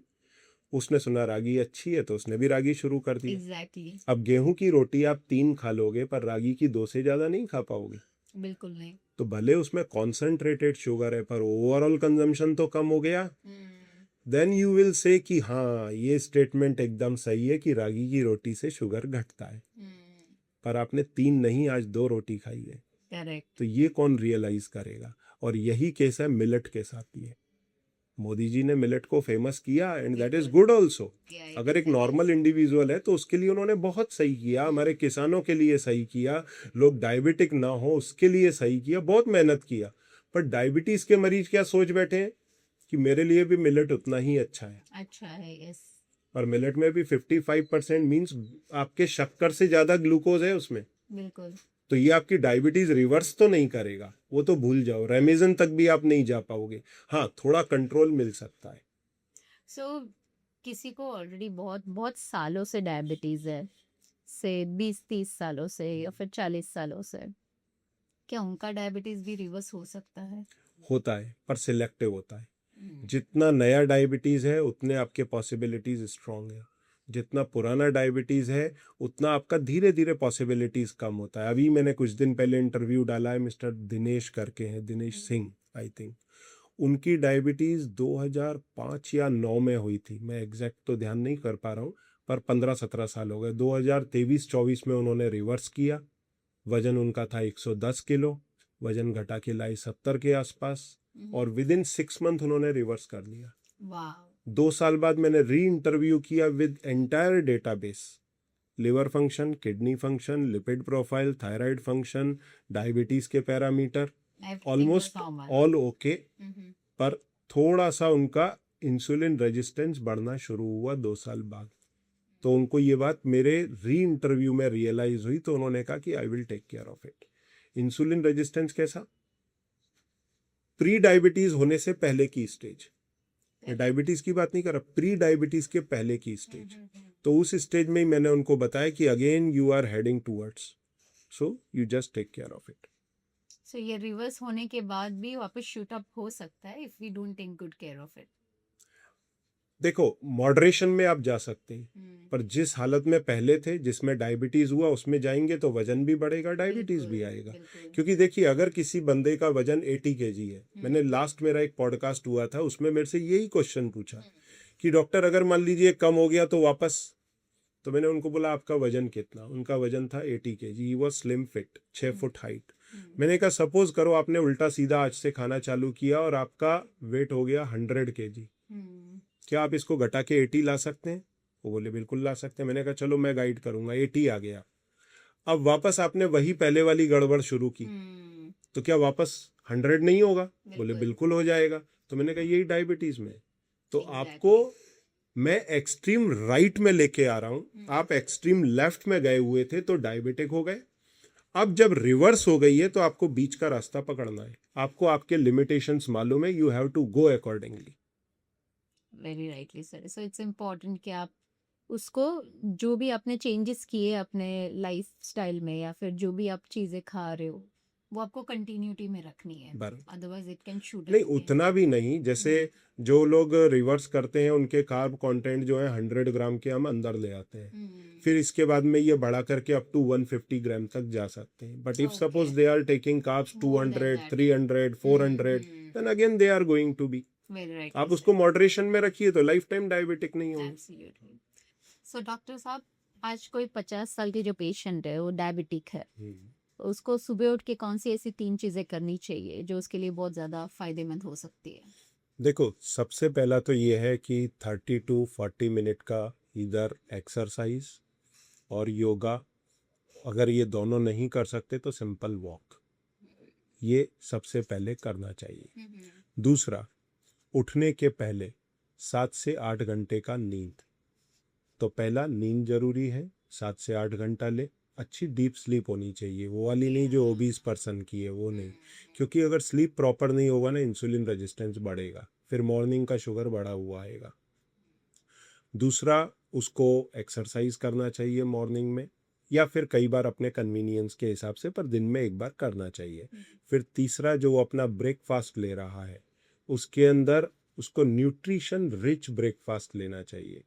उसने सुना रागी अच्छी है तो उसने भी रागी शुरू कर दी। एग्जैक्टली। अब गेहूं की रोटी आप 3 खा लोगे, पर रागी की 2 से ज्यादा नहीं खा पाओगे। बिल्कुल नहीं। तो भले उसमें कॉन्सेंट्रेटेड शुगर है, पर ओवरऑल कंजम्पशन तो कम हो गया। देन यू विल से कि हाँ, ये स्टेटमेंट एकदम सही है कि रागी की रोटी से शुगर घटता है, पर आपने 3 नहीं, आज 2 रोटी खाई है। करेक्ट। तो ये कौन रियलाइज करेगा? और यही केस है मिलेट के साथ भी है। मोदी जी ने मिलेट को फेमस किया and that is good also. अगर एक नॉर्मल इंडिविजुअल है तो उसके लिए उन्होंने बहुत सही किया, हमारे किसानों के लिए सही किया, लोग डायबिटिक ना हो उसके लिए सही किया, बहुत मेहनत किया। पर डायबिटीज के मरीज क्या सोच बैठे हैं कि मेरे लिए भी मिलेट उतना ही अच्छा है। अच्छा है, यस। और मिलेट में भी 55% मीन्स आपके शक्कर से ज्यादा ग्लूकोज है उसमें। बिल्कुल। तो ये आपकी डायबिटीज रिवर्स तो नहीं करेगा, वो तो भूल जाओ, रेमिजन तक भी आप नहीं जा पाओगे। हाँ, थोड़ा कंट्रोल मिल सकता है। सो किसी को ऑलरेडी बहुत बहुत सालों से डायबिटीज है, से 20-30 सालों से या फिर 40 सालों से, क्या उनका डायबिटीज भी रिवर्स हो सकता है? होता है, पर सिलेक्टिव होता है। जितना नया डायबिटीज है उतने आपके पॉसिबिलिटीज स्ट्रांग है, जितना पुराना डायबिटीज है उतना आपका धीरे धीरे पॉसिबिलिटीज कम होता है। अभी मैंने कुछ दिन पहले इंटरव्यू डाला है, मिस्टर दिनेश करके हैं, दिनेश सिंह आई थिंक। उनकी डायबिटीज 2005 या 9 में हुई थी, मैं एग्जैक्ट तो ध्यान नहीं कर पा रहा हूँ, पर 15-17 साल हो गए। 2023-24 में उन्होंने रिवर्स किया, वजन उनका था 110 किलो, वजन घटा के लाई 70 के आसपास, और विद इन 6 मंथ उन्होंने रिवर्स कर लिया। वाह। 2 साल बाद मैंने री इंटरव्यू किया with entire database, liver function, kidney function, lipid profile, thyroid function, diabetes के पैरामीटर, ऑलमोस्ट ऑल ओके, पर थोड़ा सा उनका इंसुलिन रेजिस्टेंस बढ़ना शुरू हुआ 2 साल बाद। तो उनको ये बात मेरे री इंटरव्यू में रियलाइज हुई, तो उन्होंने कहा कि I will take care of it. Insulin resistance कैसा? प्री डायबिटीज होने से पहले की स्टेज, मैं डायबिटीज की बात नहीं कर रहा, प्री डायबिटीज के पहले की स्टेज। तो उस स्टेज में ही मैंने उनको बताया कि again you are heading towards, so you just take care of it. So ये रिवर्स होने के बाद भी वापस शूट अप हो सकता है if we don't take good care of it. देखो, मॉडरेशन में आप जा सकते हैं, पर जिस हालत में पहले थे, जिसमें डायबिटीज हुआ, उसमें जाएंगे तो वजन भी बढ़ेगा, डायबिटीज भी आएगा। क्योंकि देखिए, अगर किसी बंदे का वजन 80 kg है, मैंने लास्ट मेरा एक पॉडकास्ट हुआ था उसमें मेरे से यही क्वेश्चन पूछा कि डॉक्टर अगर मान लीजिए कम हो गया तो वापस। तो मैंने उनको बोला आपका वजन कितना? उनका वजन था 80 kg, he was slim fit, 6 foot height. मैंने कहा सपोज करो आपने उल्टा सीधा आज से खाना चालू किया और आपका वेट हो गया 100 kg, क्या आप इसको घटा के 80 ला सकते हैं? वो बोले बिल्कुल ला सकते हैं। मैंने कहा चलो मैं गाइड करूंगा, 80 आ गया। अब वापस आपने वही पहले वाली गड़बड़ शुरू की, तो क्या वापस 100 नहीं होगा? बोले बिल्कुल हो जाएगा। तो मैंने कहा यही डायबिटीज में है। तो आपको मैं एक्सट्रीम राइट में लेके आ रहा हूं, आप एक्सट्रीम लेफ्ट में गए हुए थे तो डायबिटिक हो गए। अब जब रिवर्स हो गई है तो आपको बीच का रास्ता पकड़ना है। आपको आपके लिमिटेशंस मालूम है, you have to go accordingly. Very rightly sir, so it's important कि आप उसको जो भी आपने चेंजेस किए अपने लाइफ स्टाइल में या फिर जो भी आप चीजें खा रहे हो वो आपको कंटिन्यूटी में रखनी है, बराबर। अदरवाइज इट कैन शूट नहीं उतना भी नहीं, जैसे जो लोग रिवर्स करते हैं उनके कार्ब कंटेंट जो है 100 ग्राम के हम अंदर ले आते हैं, फिर इसके बाद में ये बढ़ा करके अप टू 150 ग्राम तक जा सकते हैं। But if suppose they are taking carbs 200, 300, 400, then again they are going to be. आप उसको मॉडरेशन में रखिए तो लाइफ टाइम डायबिटिक नहीं होंगे। सो डॉक्टर साहब, आज कोई 50 साल के जो पेशेंट है वो डायबिटिक है, उसको सुबह उठ के कौन सी ऐसी 3 चीजें करनी चाहिए जो उसके लिए बहुत ज्यादा फायदेमंद हो सकती है? देखो सबसे पहला तो ये है कि 30 to 40 मिनट का इधर एक्सरसाइज और योगा, अगर ये दोनों नहीं कर सकते तो सिंपल वॉक, ये सबसे पहले करना चाहिए। दूसरा, उठने के पहले 7 से 8 घंटे का नींद। तो पहला नींद जरूरी है, 7 से 8 घंटा ले। अच्छी डीप स्लीप होनी चाहिए, वो वाली नहीं जो ओबीस पर्सन की है, वो नहीं। क्योंकि अगर स्लीप प्रॉपर नहीं होगा ना, इंसुलिन रेजिस्टेंस बढ़ेगा, फिर मॉर्निंग का शुगर बढ़ा हुआ आएगा। दूसरा, उसको एक्सरसाइज करना चाहिए मॉर्निंग में, या फिर कई बार अपने कन्वीनियंस के हिसाब से, पर दिन में एक बार करना चाहिए। फिर तीसरा, जो वो अपना ब्रेकफास्ट ले रहा है उसके अंदर उसको न्यूट्रिशन रिच ब्रेकफास्ट लेना चाहिए,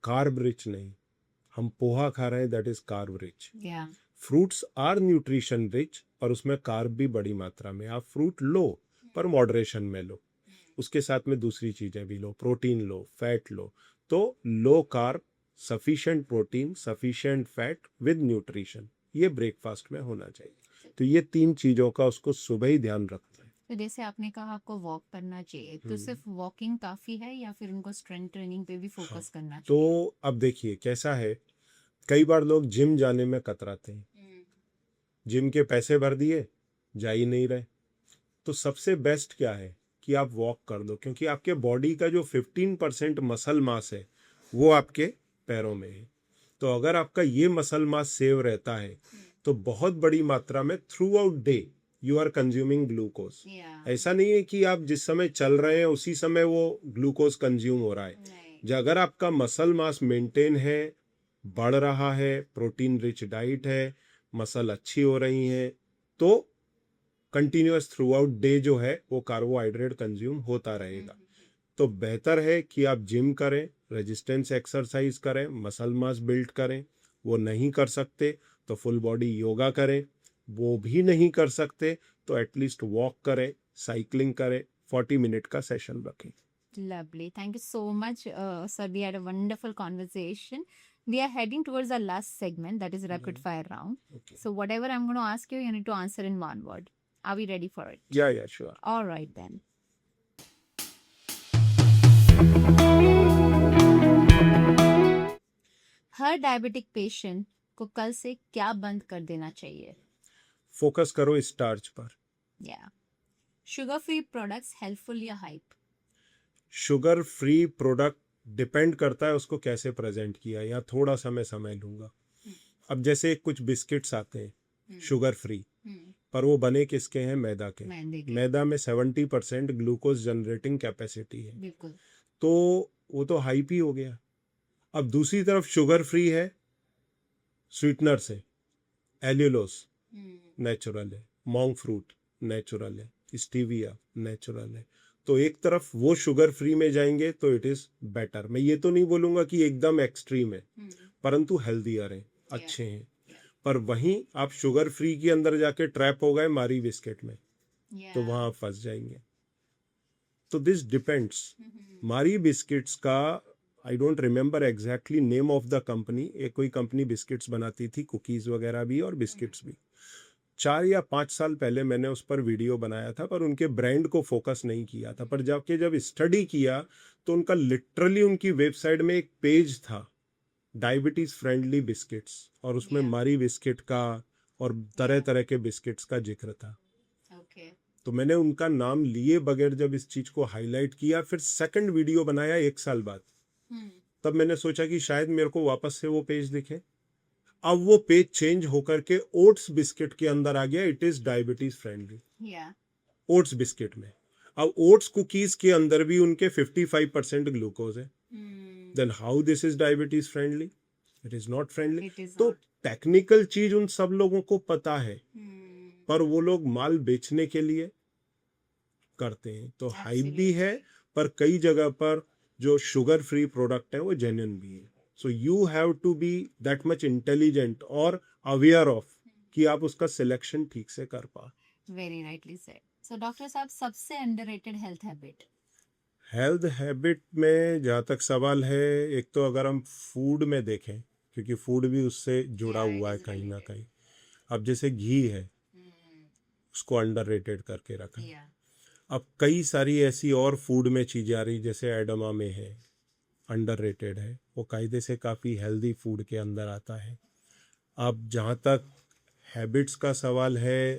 कार्ब रिच नहीं। हम पोहा खा रहे हैं, that is carb rich. Fruits are nutrition rich और उसमें कार्ब भी बड़ी मात्रा में। आप फ्रूट लो पर मॉडरेशन में लो, उसके साथ में दूसरी चीजें भी लो, प्रोटीन लो, फैट लो। तो low carb, sufficient protein, sufficient fat with nutrition, ये ब्रेकफास्ट में होना चाहिए। तो ये 3 चीजों का उसको सुबह ही ध्यान रखना है। तो जैसे आपने कहा आपको वॉक करना चाहिए, तो सिर्फ वॉकिंग काफी है या फिर उनको स्ट्रेंथ ट्रेनिंग पे भी फोकस करना चाहिए? तो अब देखिए कैसा है, कई बार लोग जिम जाने में कतराते हैं, जिम के पैसे भर दिए, जा ही नहीं रहे। तो सबसे बेस्ट क्या है कि आप वॉक कर दो, क्योंकि आपके बॉडी का जो 15% मसल मास है वो आपके पैरों में है। तो अगर आपका ये मसल मास सेव रहता है तो बहुत बड़ी मात्रा में throughout day you are consuming glucose. ऐसा नहीं है कि आप जिस समय चल रहे हैं उसी समय वो ग्लूकोज कंज्यूम हो रहा है। अगर आपका मसल मास मेंटेन है, बढ़ रहा है, प्रोटीन रिच डाइट है, मसल अच्छी हो रही हैं, तो कंटिन्यूअस थ्रू आउट डे जो है वो कार्बोहाइड्रेट कंज्यूम होता रहेगा। तो बेहतर है कि आप जिम करें, रेजिस्टेंस एक्सरसाइज करें, मसल मास बिल्ड करें। वो नहीं कर सकते तो फुल बॉडी योगा करें, वो भी नहीं कर सकते तो एटलीस्ट वॉक करें, साइकिलिंग करें, 40 मिनट का सेशन रखें। Lovely. Thank you so much, sir. We had a wonderful conversation. We are heading towards our last segment, that is rapid fire round. Okay. So whatever I'm going to ask you, you need to answer in one word. Are we ready for it? Yeah, sure. All right then. Her diabetic patient को कल से क्या बंद कर देना चाहिए? Focus करो starch पर। या शुगर फ्री प्रोडक्ट्स हेल्पफुल या hype? Sugar free product depend करता है उसको कैसे प्रेजेंट किया, या थोड़ा सा मैं समय लूंगा। अब जैसे कुछ बिस्किट्स आते हैं शुगर फ्री, पर वो बने किसके हैं? मैदा के। मैदा में 70% ग्लूकोज जनरेटिंग कैपेसिटी है, बिल्कुल। तो वो तो हाइप ही हो गया। अब दूसरी तरफ शुगर फ्री है, स्वीटनर से, एल्यूलोस नेचुरल है, मॉन्क फ्रूट नेचुरल है, स्टीविया नेचुरल है। तो एक तरफ वो शुगर फ्री में जाएंगे तो इट इज बेटर। मैं ये तो नहीं बोलूंगा कि एकदम एक्सट्रीम है, परंतु हेल्दियर है, अच्छे हैं। पर वहीं आप शुगर फ्री के अंदर जाके ट्रैप हो गए मारी बिस्किट में, तो वहां आप फंस जाएंगे। तो दिस डिपेंड्स। मारी बिस्किट्स का I don't remember exactly name of the company, एक कोई कंपनी बिस्किट्स बनाती थी, कुकीज़ वगैरह भी और बिस्किट्स भी। 4 या 5 साल पहले मैंने उस पर वीडियो बनाया था, पर उनके ब्रांड को फोकस नहीं किया था। पर जब स्टडी किया तो उनका लिटरली उनकी वेबसाइट में एक पेज था, डायबिटीज़ फ्रेंडली बिस्किट्स, और उसमें Yeah. मारी बिस्किट का और तरह Yeah. तरह के बिस्किट्स का जिक्र था। Okay. तो मैंने उनका नाम लिए बगैर जब इस चीज़ को हाईलाइट किया, फिर सेकंड वीडियो बनाया 1 साल बाद, तब मैंने सोचा कि शायद मेरे को वापस से वो पेज दिखे। अब वो पेज चेंज होकर के ओट्स बिस्किट के अंदर आ गया, it is diabetes friendly. Yeah. Oats biscuit में अब ओट्स कुकीज के अंदर भी उनके 55% ग्लूकोज है। Then how this is diabetes friendly? It is not friendly. It is तो not. टेक्निकल चीज उन सब लोगों को पता है, पर वो लोग माल बेचने के लिए करते हैं। तो हाइप भी है, पर कई जगह पर जो शुगर फ्री प्रोडक्ट है वो जेन्युइन भी है। So you have to be that much intelligent और अवेयर ऑफ कि आप उसका सिलेक्शन ठीक से कर पाए। Very rightly said. So doctor साहब, सबसे underrated health habit? Health habit में जहाँ तक सवाल है, एक तो अगर हम फूड में देखें, क्योंकि फूड भी उससे जुड़ा Yeah, it हुआ है is कहीं ना related. कहीं। अब जैसे घी है, उसको अंडररेटेड करके रखा है। Yeah. अब कई सारी ऐसी और फूड में चीज़ें आ रही, जैसे एडमा में है, अंडररेटेड है, वो कायदे से काफ़ी हेल्दी फूड के अंदर आता है। अब जहाँ तक हैबिट्स का सवाल है,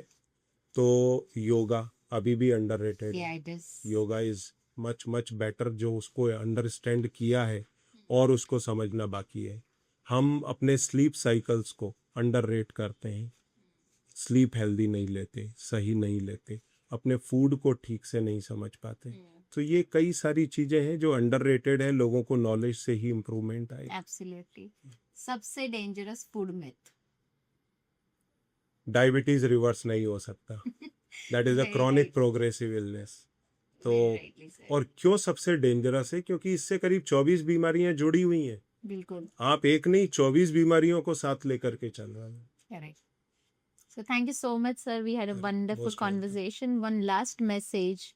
तो योगा अभी भी अंडररेटेड Yeah, है। it is. Yoga is much much better, जो उसको अंडरस्टैंड किया है और उसको समझना बाकी है। हम अपने स्लीप साइकिल्स को अंडररेट करते हैं, स्लीप हेल्दी नहीं लेते, सही नहीं लेते, अपने फूड को ठीक से नहीं समझ पाते। तो ये कई सारी चीज़ें हैं जो अंडररेटेड है, लोगों को नॉलेज से ही इम्प्रूवमेंट आए। Absolutely. सबसे dangerous food myth? Diabetes reverse नहीं हो सकता, that is a Very chronic right. Progressive illness. तो Very rightly said. और क्यों सबसे डेंजरस है? क्योंकि इससे करीब 24 बीमारियां जुड़ी हुई हैं। बिल्कुल आप एक नहीं, 24 बीमारियों को साथ लेकर के चल रहे हैं। correct. So thank you so much, sir. We had a wonderful most welcome. conversation. One last message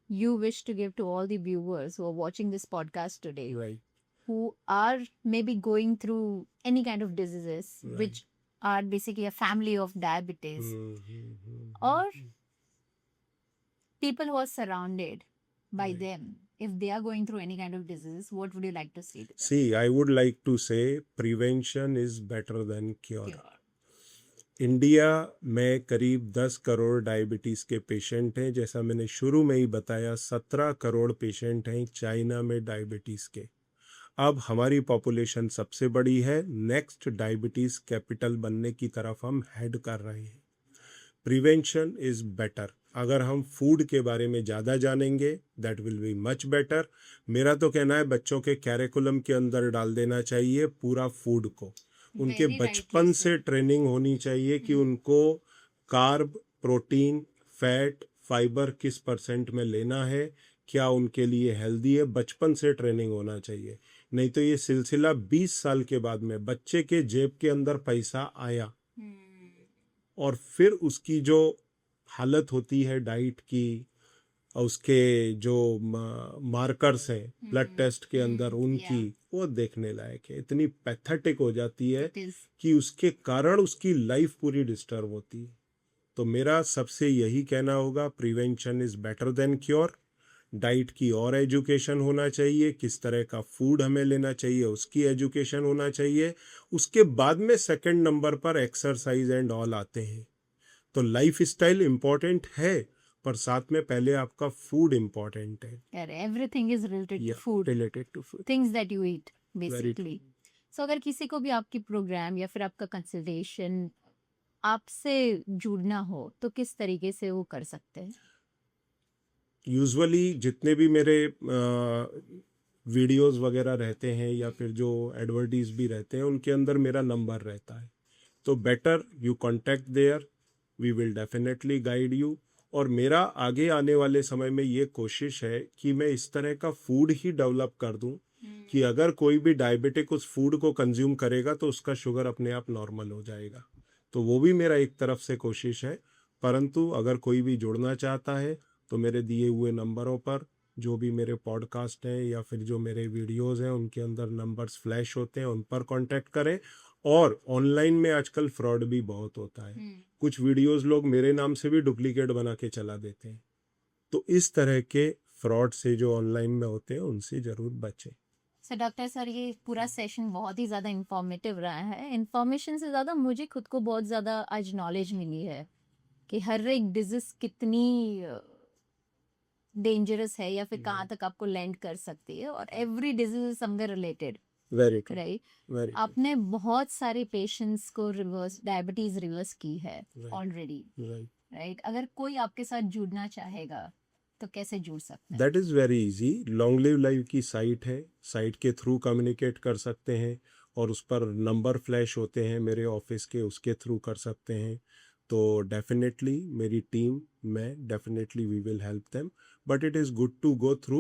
you wish to give to all the viewers who are watching this podcast today, Right. who are maybe going through any kind of diseases, Right. which are basically a family of diabetes, Mm-hmm. or people who are surrounded by Right. them. If they are going through any kind of disease, what would you like to say to them? See, I would like to say prevention is better than cure. Cure. India में करीब 10 crore diabetes के patient हैं। जैसा मैंने शुरू में ही बताया, 17 crore patient हैं चाइना में डायबिटीज़ के। अब हमारी पॉपुलेशन सबसे बड़ी है, नेक्स्ट डायबिटीज़ कैपिटल बनने की तरफ हम हेड कर रहे हैं। Prevention is better. अगर हम फूड के बारे में ज़्यादा जानेंगे, that will be much better. मेरा तो कहना है बच्चों के कैरिकुलम के अंदर डाल देना चाहिए पूरा फूड को। उनके Very बचपन rightly से said. ट्रेनिंग होनी चाहिए कि उनको कार्ब, प्रोटीन, फैट, फाइबर किस परसेंट में लेना है, क्या उनके लिए हेल्दी है, बचपन से ट्रेनिंग होना चाहिए। नहीं तो ये सिलसिला 20 साल के बाद में बच्चे के जेब के अंदर पैसा आया और फिर उसकी जो हालत होती है डाइट की, और उसके जो मार्कर्स हैं ब्लड टेस्ट के अंदर उनकी, वो देखने लायक है। इतनी पैथेटिक हो जाती है It is. कि उसके कारण उसकी लाइफ पूरी डिस्टर्ब होती है। तो मेरा सबसे यही कहना होगा, prevention is better than cure. Diet की और एजुकेशन होना चाहिए, किस तरह का फूड हमें लेना चाहिए उसकी एजुकेशन होना चाहिए। उसके बाद में सेकंड नंबर पर एक्सरसाइज एंड ऑल आते हैं। तो लाइफ स्टाइल इम्पॉर्टेंट है, पर साथ में पहले आपका फूड इम्पॉर्टेंट है। Yeah, everything is related to Yeah, food. related to food. Things that you eat Very basically. So अगर किसी को भी आपकी प्रोग्राम या फिर आपका कंसल्टेशन आपसे जुड़ना हो तो किस तरीके से वो कर सकते हैं? यूजुअली जितने भी मेरे वीडियोस वगैरह रहते हैं या फिर जो एडवर्टीज भी रहते हैं, उनके अंदर मेरा नंबर रहता है। तो better you contact there, we will definitely guide you. और मेरा आगे आने वाले समय में ये कोशिश है कि मैं इस तरह का फूड ही डेवलप कर दूं कि अगर कोई भी डायबिटिक उस फूड को कंज्यूम करेगा तो उसका शुगर अपने आप नॉर्मल हो जाएगा। तो वो भी मेरा एक तरफ से कोशिश है। परंतु अगर कोई भी जुड़ना चाहता है तो मेरे दिए हुए नंबरों पर जो भी मेरे पॉडकास्ट हैं या फिर जो मेरे वीडियोस हैं उनके अंदर नंबर्स फ्लैश होते हैं, उन पर कांटेक्ट करें। और ऑनलाइन में आजकल फ्रॉड भी बहुत होता है, कुछ वीडियोस लोग मेरे नाम से भी डुप्लीकेट बना के चला देते हैं। तो इस तरह के फ्रॉड से जो ऑनलाइन में होते हैं उनसे ज़रूर बचें। सर डॉक्टर सर, ये पूरा सेशन बहुत ही ज़्यादा इंफॉर्मेटिव रहा है। इंफॉर्मेशन से ज़्यादा मुझे खुद को बहुत ज़्यादा आज नॉलेज मिली है कि हर एक डिजीज कितनी डेंजरस है या फिर कहाँ तक आपको लैंड कर सकती है, और every disease is somewhere related, very true, right? Very आपने बहुत सारे पेशेंट्स को रिवर्स डायबिटीज रिवर्स की है Right. Already, right. राइट? अगर कोई आपके साथ जुड़ना चाहेगा तो कैसे जुड़ सकते हैं? That is very easy. Long live life की साइट है, साइट के थ्रू कम्युनिकेट कर सकते हैं और उस पर नंबर फ्लैश होते हैं मेरे ऑफिस के, उसके थ्रू कर सकते हैं। तो डेफिनेटली मेरी टीम, मैं definitely we will help them, but it is good to go through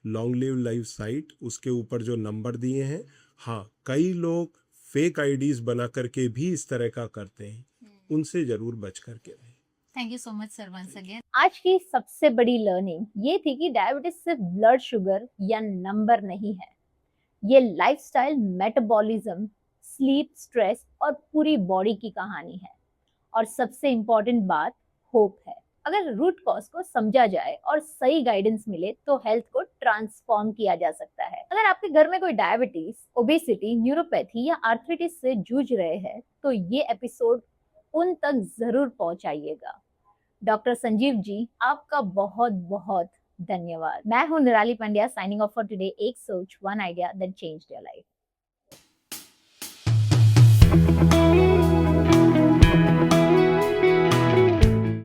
long live life site. उसके ऊपर जो नंबर दिए हैं, हाँ कई लोग फेक आईडीज बना करके भी इस तरह का करते हैं, उनसे ज़रूर बच करके रहें। Thank you so much sir once again. आज की सबसे बड़ी लर्निंग ये थी कि डायबिटीज सिर्फ ब्लड शुगर या नंबर नहीं है, ये लाइफस्टाइल, मेटाबॉलिज्म, स्लीप, स्ट्रेस और पूरी बॉडी की कहानी है। और सबसे इम्पोर्टेंट बात होप है। अगर रूट कॉज को समझा जाए और सही गाइडेंस मिले तो हेल्थ को ट्रांसफॉर्म किया जा सकता है। अगर आपके घर में कोई डायबिटीज, ओबेसिटी, न्यूरोपैथी या आर्थराइटिस से जूझ रहे हैं तो ये एपिसोड उन तक जरूर पहुंचाइएगा। डॉक्टर संजीव जी, आपका बहुत बहुत धन्यवाद। मैं हूं निराली Pandya, signing off for today. एक सोच, one idea that changed your life.